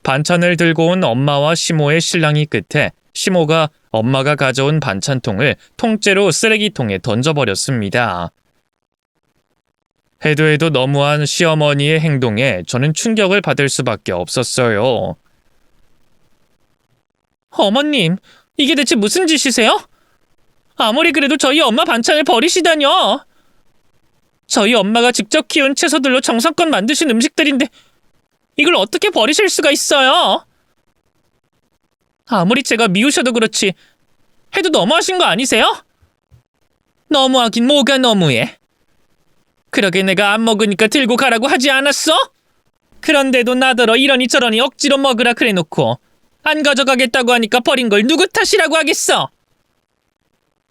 반찬을 들고 온 엄마와 시모의 실랑이 끝에 시모가 엄마가 가져온 반찬통을 통째로 쓰레기통에 던져버렸습니다. 해도 해도 너무한 시어머니의 행동에 저는 충격을 받을 수밖에 없었어요. 어머님, 이게 대체 무슨 짓이세요? 아무리 그래도 저희 엄마 반찬을 버리시다뇨. 저희 엄마가 직접 키운 채소들로 정성껏 만드신 음식들인데 이걸 어떻게 버리실 수가 있어요? 아무리 제가 미우셔도 그렇지 해도 너무하신 거 아니세요? 너무하긴 뭐가 너무해. 그러게 내가 안 먹으니까 들고 가라고 하지 않았어? 그런데도 나더러 이러니 저러니 억지로 먹으라 그래놓고 안 가져가겠다고 하니까 버린 걸 누구 탓이라고 하겠어?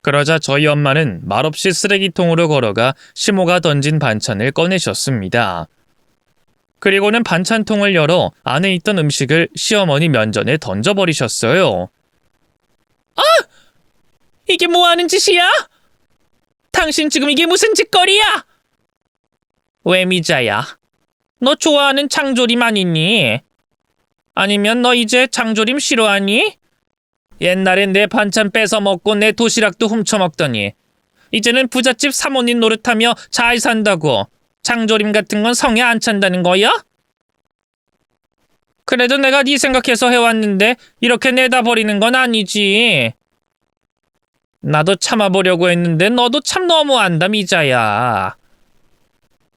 그러자 저희 엄마는 말없이 쓰레기통으로 걸어가 시모가 던진 반찬을 꺼내셨습니다. 그리고는 반찬통을 열어 안에 있던 음식을 시어머니 면전에 던져버리셨어요. 아! 이게 뭐하는 짓이야? 당신 지금 이게 무슨 짓거리야? 왜 미자야? 너 좋아하는 장조림 아니니? 아니면 너 이제 장조림 싫어하니? 옛날엔 내 반찬 뺏어 먹고 내 도시락도 훔쳐 먹더니 이제는 부잣집 사모님 노릇하며 잘 산다고 장조림 같은 건 성에 안 찬다는 거야? 그래도 내가 네 생각해서 해왔는데 이렇게 내다 버리는 건 아니지. 나도 참아보려고 했는데 너도 참 너무한다, 미자야.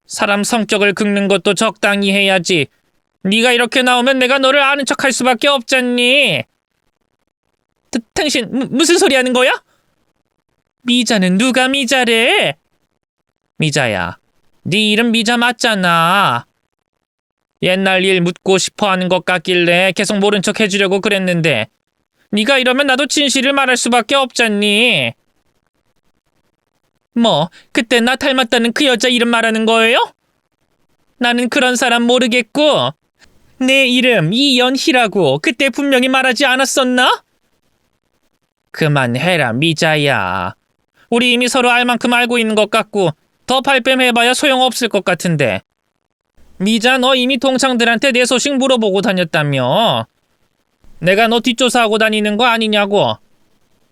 사람 성격을 긁는 것도 적당히 해야지. 네가 이렇게 나오면 내가 너를 아는 척할 수밖에 없잖니. 당신 무슨 소리 하는 거야? 미자는 누가 미자래? 미자야, 네 이름 미자 맞잖아. 옛날 일 묻고 싶어 하는 것 같길래 계속 모른 척 해주려고 그랬는데 네가 이러면 나도 진실을 말할 수밖에 없잖니. 뭐, 그때 나 닮았다는 그 여자 이름 말하는 거예요? 나는 그런 사람 모르겠고 내 이름 이연희라고 그때 분명히 말하지 않았었나? 그만해라, 미자야. 우리 이미 서로 알 만큼 알고 있는 것 같고 더 발뺌해봐야 소용없을 것 같은데. 미자, 너 이미 동창들한테 내 소식 물어보고 다녔다며. 내가 너 뒷조사하고 다니는 거 아니냐고.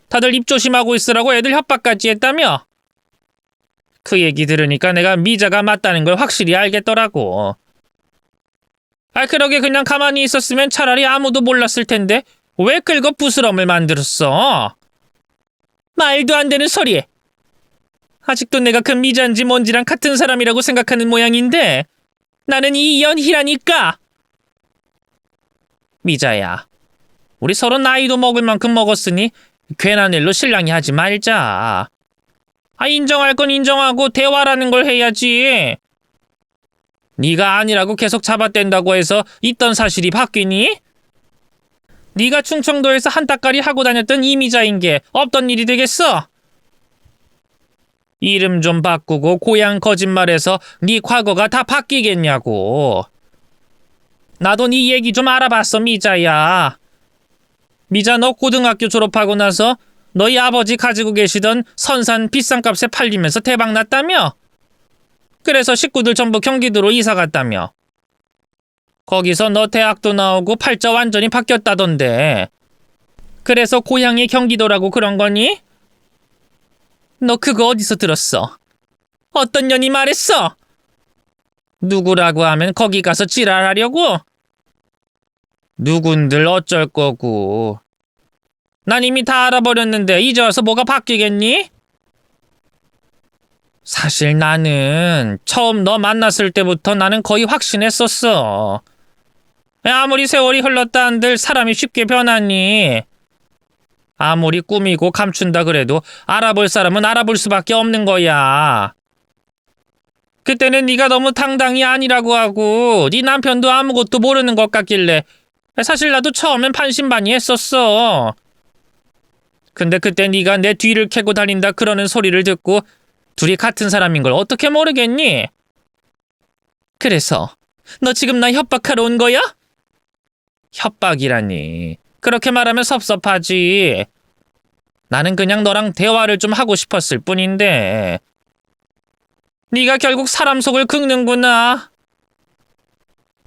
다들 입 조심하고 있으라고 애들 협박까지 했다며. 그 얘기 들으니까 내가 미자가 맞다는 걸 확실히 알겠더라고. 그러게 그냥 가만히 있었으면 차라리 아무도 몰랐을 텐데 왜 긁어 부스럼을 만들었어? 말도 안 되는 소리. 아직도 내가 그 미자인지 뭔지랑 같은 사람이라고 생각하는 모양인데 나는 이연희라니까. 미자야, 우리 서로 나이도 먹을 만큼 먹었으니 괜한 일로 실랑이 하지 말자. 인정할 건 인정하고 대화라는 걸 해야지. 네가 아니라고 계속 잡아댄다고 해서 있던 사실이 바뀌니? 네가 충청도에서 한따까리 하고 다녔던 이미자인 게 없던 일이 되겠어? 이름 좀 바꾸고 고향 거짓말해서 네 과거가 다 바뀌겠냐고. 나도 네 얘기 좀 알아봤어, 미자야. 미자, 너 고등학교 졸업하고 나서 너희 아버지 가지고 계시던 선산 비싼 값에 팔리면서 대박 났다며? 그래서 식구들 전부 경기도로 이사 갔다며? 거기서 너 대학도 나오고 팔자 완전히 바뀌었다던데. 그래서 고향이 경기도라고 그런 거니? 너 그거 어디서 들었어? 어떤 년이 말했어? 누구라고 하면 거기 가서 지랄하려고? 누군들 어쩔 거고. 난 이미 다 알아버렸는데 이제 와서 뭐가 바뀌겠니? 사실 나는 처음 너 만났을 때부터 나는 거의 확신했었어. 아무리 세월이 흘렀다 한들 사람이 쉽게 변하니. 아무리 꾸미고 감춘다 그래도 알아볼 사람은 알아볼 수밖에 없는 거야. 그때는 네가 너무 당당히 아니라고 하고 네 남편도 아무것도 모르는 것 같길래 사실 나도 처음엔 반신반의했었어. 근데 그때 네가 내 뒤를 캐고 다닌다 그러는 소리를 듣고 둘이 같은 사람인 걸 어떻게 모르겠니? 그래서 너 지금 나 협박하러 온 거야? 협박이라니. 그렇게 말하면 섭섭하지. 나는 그냥 너랑 대화를 좀 하고 싶었을 뿐인데. 네가 결국 사람 속을 긁는구나.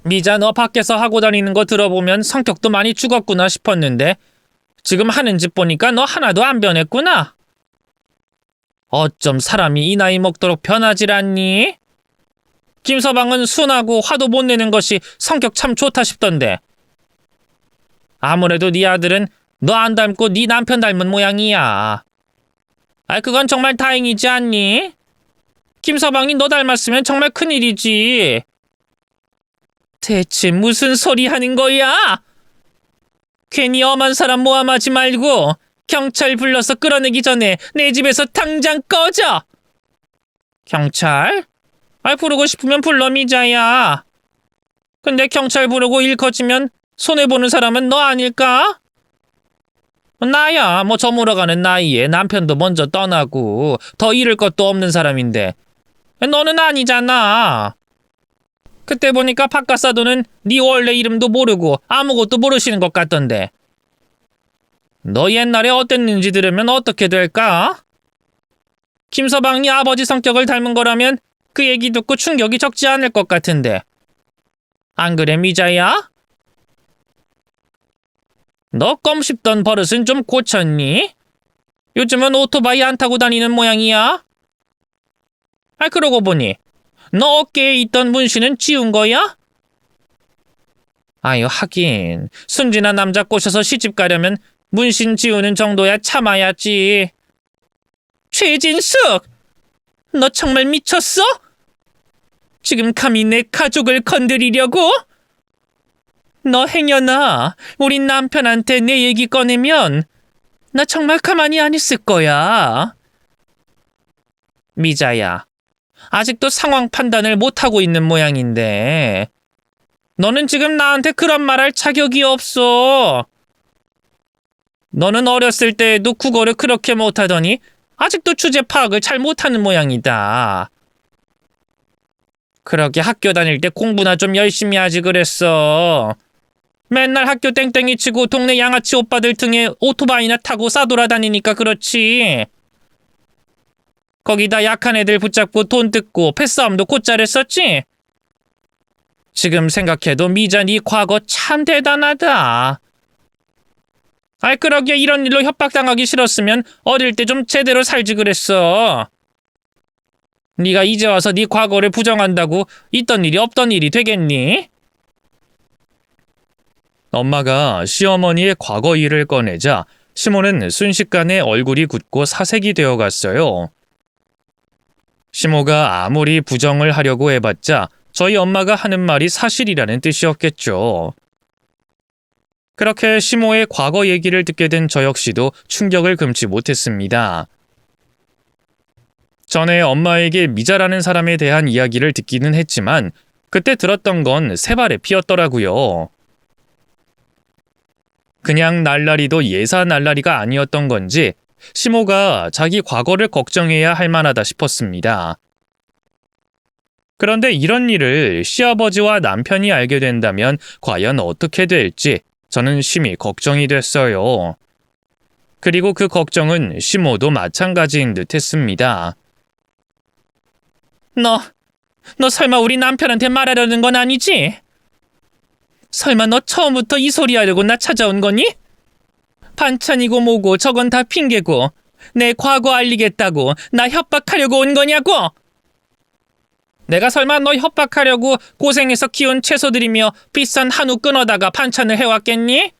미자, 너 밖에서 하고 다니는 거 들어보면 성격도 많이 죽었구나 싶었는데 지금 하는 짓 보니까 너 하나도 안 변했구나. 어쩜 사람이 이 나이 먹도록 변하질 않니? 김서방은 순하고 화도 못 내는 것이 성격 참 좋다 싶던데. 아무래도 네 아들은 너 안 닮고 네 남편 닮은 모양이야. 그건 정말 다행이지 않니? 김서방이 너 닮았으면 정말 큰일이지. 대체 무슨 소리 하는 거야? 괜히 엄한 사람 모함하지 말고 경찰 불러서 끌어내기 전에 내 집에서 당장 꺼져. 경찰? 아이, 부르고 싶으면 불러, 미자야. 근데 경찰 부르고 일 커지면 손해보는 사람은 너 아닐까? 나야. 뭐 저물어가는 나이에 남편도 먼저 떠나고 더 잃을 것도 없는 사람인데 너는 아니잖아. 그때 보니까 박가사도는 네 원래 이름도 모르고 아무것도 모르시는 것 같던데. 너 옛날에 어땠는지 들으면 어떻게 될까? 김서방이 아버지 성격을 닮은 거라면 그 얘기 듣고 충격이 적지 않을 것 같은데. 안 그래, 미자야? 너 껌 씹던 버릇은 좀 고쳤니? 요즘은 오토바이 안 타고 다니는 모양이야? 아, 그러고 보니 너 어깨에 있던 문신은 지운 거야? 아유, 하긴 순진한 남자 꼬셔서 시집 가려면 문신 지우는 정도야 참아야지. 최진숙! 너 정말 미쳤어? 지금 감히 내 가족을 건드리려고? 너 행여나 우리 남편한테 내 얘기 꺼내면 나 정말 가만히 안 있을 거야. 미자야, 아직도 상황 판단을 못하고 있는 모양인데 너는 지금 나한테 그런 말할 자격이 없어. 너는 어렸을 때에도 국어를 그렇게 못하더니 아직도 주제 파악을 잘 못하는 모양이다. 그러게 학교 다닐 때 공부나 좀 열심히 하지 그랬어. 맨날 학교 땡땡이 치고 동네 양아치 오빠들 등에 오토바이나 타고 싸돌아다니니까 그렇지. 거기다 약한 애들 붙잡고 돈 뜯고 패싸움도 곧잘 했었지? 지금 생각해도 미자 네 과거 참 대단하다. 아이, 그러게 이런 일로 협박당하기 싫었으면 어릴 때 좀 제대로 살지 그랬어. 네가 이제 와서 네 과거를 부정한다고 있던 일이 없던 일이 되겠니? 엄마가 시어머니의 과거 일을 꺼내자 시모는 순식간에 얼굴이 굳고 사색이 되어 갔어요. 시모가 아무리 부정을 하려고 해봤자 저희 엄마가 하는 말이 사실이라는 뜻이었겠죠. 그렇게 시모의 과거 얘기를 듣게 된 저 역시도 충격을 금치 못했습니다. 전에 엄마에게 미자라는 사람에 대한 이야기를 듣기는 했지만 그때 들었던 건 새발의 피였더라고요. 그냥 날라리도 예사 날라리가 아니었던 건지 시모가 자기 과거를 걱정해야 할 만하다 싶었습니다. 그런데 이런 일을 시아버지와 남편이 알게 된다면 과연 어떻게 될지 저는 심히 걱정이 됐어요. 그리고 그 걱정은 시모도 마찬가지인 듯 했습니다. 너 설마 우리 남편한테 말하려는 건 아니지? 설마 너 처음부터 이 소리 하려고 나 찾아온 거니? 반찬이고 뭐고 저건 다 핑계고 내 과거 알리겠다고 나 협박하려고 온 거냐고? 내가 설마 너 협박하려고 고생해서 키운 채소들이며 비싼 한우 끊어다가 반찬을 해왔겠니?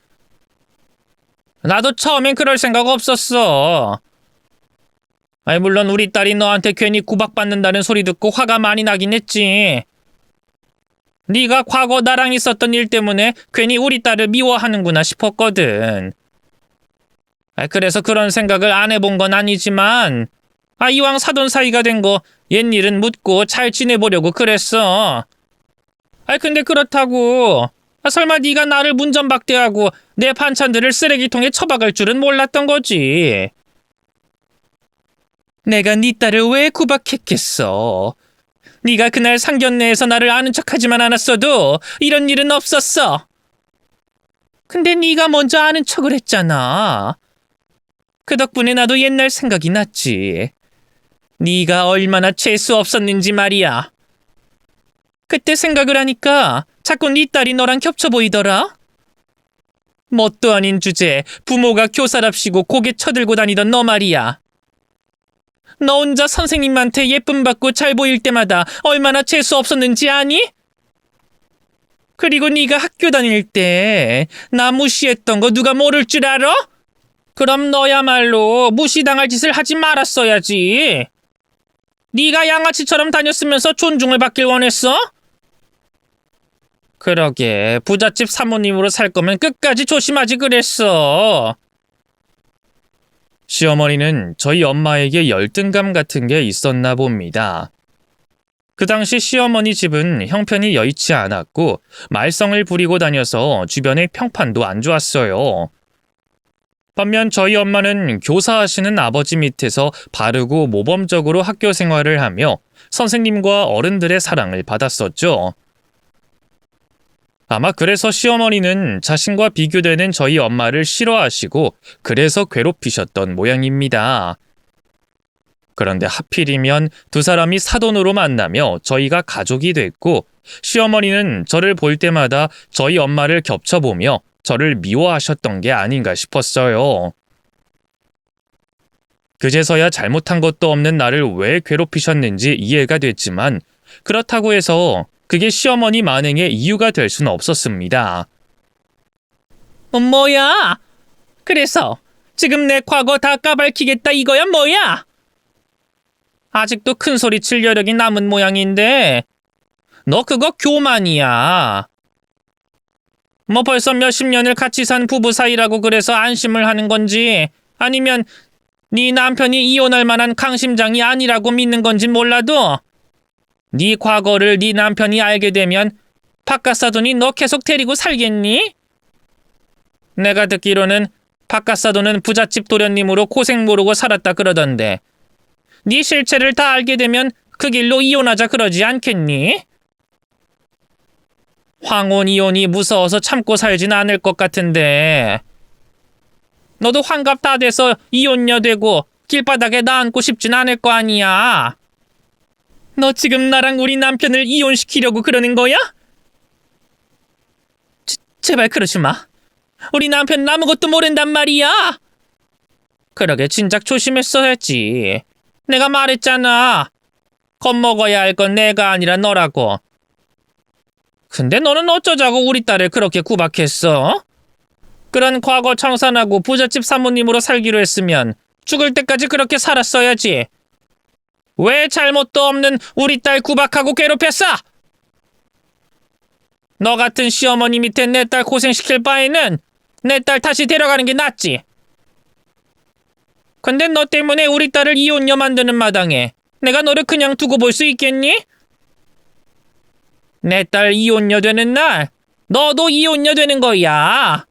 나도 처음엔 그럴 생각 없었어. 아니, 물론 우리 딸이 너한테 괜히 구박받는다는 소리 듣고 화가 많이 나긴 했지. 네가 과거 나랑 있었던 일 때문에 괜히 우리 딸을 미워하는구나 싶었거든. 그래서 그런 생각을 안 해본 건 아니지만 이왕 사돈 사이가 된 거 옛일은 묻고 잘 지내보려고 그랬어. 근데 그렇다고 설마 네가 나를 문전박대하고 내 반찬들을 쓰레기통에 처박을 줄은 몰랐던 거지. 내가 네 딸을 왜 구박했겠어. 네가 그날 상견례에서 나를 아는 척하지만 않았어도 이런 일은 없었어. 근데 네가 먼저 아는 척을 했잖아. 그 덕분에 나도 옛날 생각이 났지. 네가 얼마나 재수 없었는지 말이야. 그때 생각을 하니까 자꾸 네 딸이 너랑 겹쳐 보이더라. 뭣도 아닌 주제에 부모가 교사랍시고 고개 쳐들고 다니던 너 말이야. 너 혼자 선생님한테 예쁨 받고 잘 보일 때마다 얼마나 재수 없었는지 아니? 그리고 네가 학교 다닐 때 나 무시했던 거 누가 모를 줄 알아? 그럼 너야말로 무시당할 짓을 하지 말았어야지. 네가 양아치처럼 다녔으면서 존중을 받길 원했어? 그러게 부잣집 사모님으로 살 거면 끝까지 조심하지 그랬어. 시어머니는 저희 엄마에게 열등감 같은 게 있었나 봅니다. 그 당시 시어머니 집은 형편이 여의치 않았고 말썽을 부리고 다녀서 주변의 평판도 안 좋았어요. 반면 저희 엄마는 교사하시는 아버지 밑에서 바르고 모범적으로 학교 생활을 하며 선생님과 어른들의 사랑을 받았었죠. 아마 그래서 시어머니는 자신과 비교되는 저희 엄마를 싫어하시고 그래서 괴롭히셨던 모양입니다. 그런데 하필이면 두 사람이 사돈으로 만나며 저희가 가족이 됐고 시어머니는 저를 볼 때마다 저희 엄마를 겹쳐보며 저를 미워하셨던 게 아닌가 싶었어요. 그제서야 잘못한 것도 없는 나를 왜 괴롭히셨는지 이해가 됐지만 그렇다고 해서 그게 시어머니 만행의 이유가 될 수는 없었습니다. 뭐야? 그래서 지금 내 과거 다 까발키겠다 이거야 뭐야? 아직도 큰 소리 칠 여력이 남은 모양인데 너 그거 교만이야. 뭐 벌써 몇십 년을 같이 산 부부 사이라고 그래서 안심을 하는 건지 아니면 네 남편이 이혼할 만한 강심장이 아니라고 믿는 건진 몰라도 네 과거를 네 남편이 알게 되면 바깥사돈이 너 계속 데리고 살겠니? 내가 듣기로는 바깥사돈은 부잣집 도련님으로 고생 모르고 살았다 그러던데 네 실체를 다 알게 되면 그 길로 이혼하자 그러지 않겠니? 황혼 이혼이 무서워서 참고 살진 않을 것 같은데 너도 환갑 다 돼서 이혼녀 되고 길바닥에 나앉고 싶진 않을 거 아니야. 너 지금 나랑 우리 남편을 이혼시키려고 그러는 거야? 제발 그러지 마. 우리 남편은 아무것도 모른단 말이야. 그러게 진작 조심했어야지. 내가 말했잖아. 겁먹어야 할 건 내가 아니라 너라고. 근데 너는 어쩌자고 우리 딸을 그렇게 구박했어? 그런 과거 청산하고 부잣집 사모님으로 살기로 했으면 죽을 때까지 그렇게 살았어야지. 왜 잘못도 없는 우리 딸 구박하고 괴롭혔어? 너 같은 시어머니 밑에 내 딸 고생시킬 바에는 내 딸 다시 데려가는 게 낫지. 근데 너 때문에 우리 딸을 이혼녀 만드는 마당에 내가 너를 그냥 두고 볼 수 있겠니? 내 딸 이혼녀 되는 날 너도 이혼녀 되는 거야.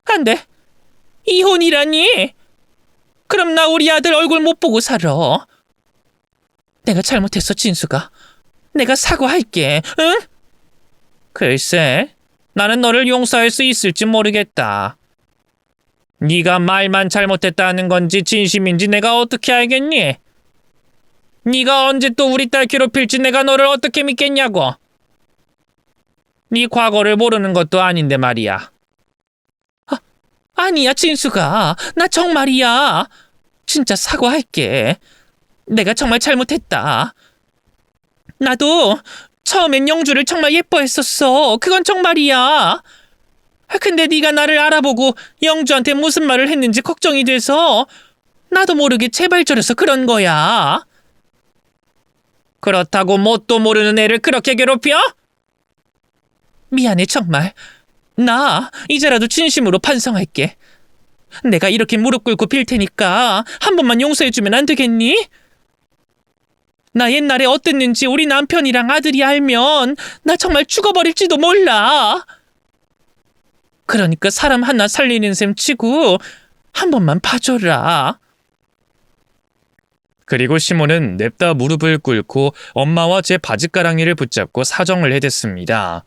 안 돼. 이혼이라니? 그럼 나 우리 아들 얼굴 못 보고 살아. 내가 잘못했어, 진수가. 내가 사과할게, 응? 글쎄, 나는 너를 용서할 수 있을지 모르겠다. 네가 말만 잘못했다는 건지 진심인지 내가 어떻게 알겠니? 네가 언제 또 우리 딸 괴롭힐지 내가 너를 어떻게 믿겠냐고. 네 과거를 모르는 것도 아닌데 말이야. 아니야, 진수가. 나 정말이야. 진짜 사과할게. 내가 정말 잘못했다. 나도 처음엔 영주를 정말 예뻐했었어. 그건 정말이야. 근데 네가 나를 알아보고 영주한테 무슨 말을 했는지 걱정이 돼서 나도 모르게 재발절해서 그런 거야. 그렇다고 뭣도 모르는 애를 그렇게 괴롭혀? 미안해, 정말. 나 이제라도 진심으로 반성할게. 내가 이렇게 무릎 꿇고 빌 테니까 한 번만 용서해주면 안 되겠니? 나 옛날에 어땠는지 우리 남편이랑 아들이 알면 나 정말 죽어버릴지도 몰라. 그러니까 사람 하나 살리는 셈 치고 한 번만 봐줘라. 그리고 시몬은 냅다 무릎을 꿇고 엄마와 제 바짓가랑이를 붙잡고 사정을 해댔습니다.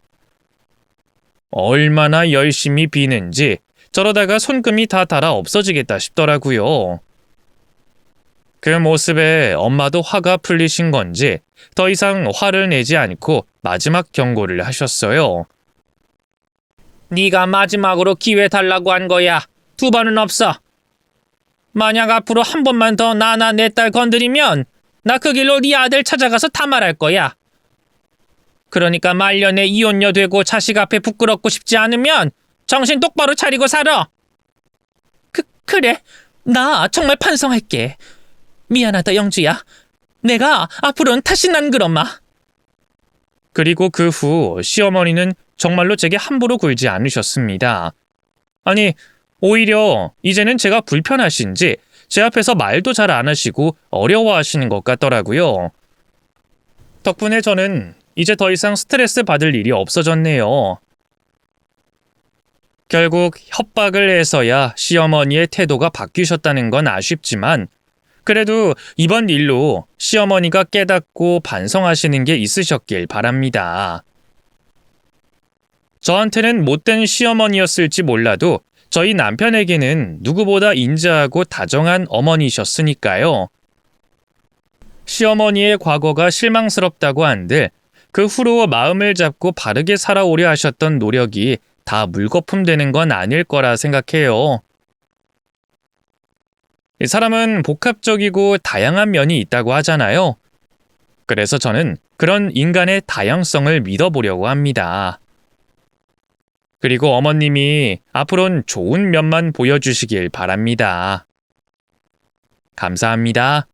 얼마나 열심히 비는지 저러다가 손금이 다 닳아 없어지겠다 싶더라고요. 그 모습에 엄마도 화가 풀리신 건지 더 이상 화를 내지 않고 마지막 경고를 하셨어요. 네가 마지막으로 기회 달라고 한 거야. 두 번은 없어. 만약 앞으로 한 번만 더 나나 내 딸 건드리면 나 그 길로 네 아들 찾아가서 다 말할 거야. 그러니까 말년에 이혼녀 되고 자식 앞에 부끄럽고 싶지 않으면 정신 똑바로 차리고 살아. 그래. 나 정말 반성할게. 미안하다, 영주야. 내가 앞으로는 다신 안 그러마. 그리고 그 후 시어머니는 정말로 제게 함부로 굴지 않으셨습니다. 아니, 오히려 이제는 제가 불편하신지 제 앞에서 말도 잘 안 하시고 어려워하시는 것 같더라고요. 덕분에 저는 이제 더 이상 스트레스 받을 일이 없어졌네요. 결국 협박을 해서야 시어머니의 태도가 바뀌셨다는 건 아쉽지만 그래도 이번 일로 시어머니가 깨닫고 반성하시는 게 있으셨길 바랍니다. 저한테는 못된 시어머니였을지 몰라도 저희 남편에게는 누구보다 인자하고 다정한 어머니셨으니까요. 시어머니의 과거가 실망스럽다고 한들 그 후로 마음을 잡고 바르게 살아오려 하셨던 노력이 다 물거품 되는 건 아닐 거라 생각해요. 사람은 복합적이고 다양한 면이 있다고 하잖아요. 그래서 저는 그런 인간의 다양성을 믿어보려고 합니다. 그리고 어머님이 앞으로는 좋은 면만 보여주시길 바랍니다. 감사합니다.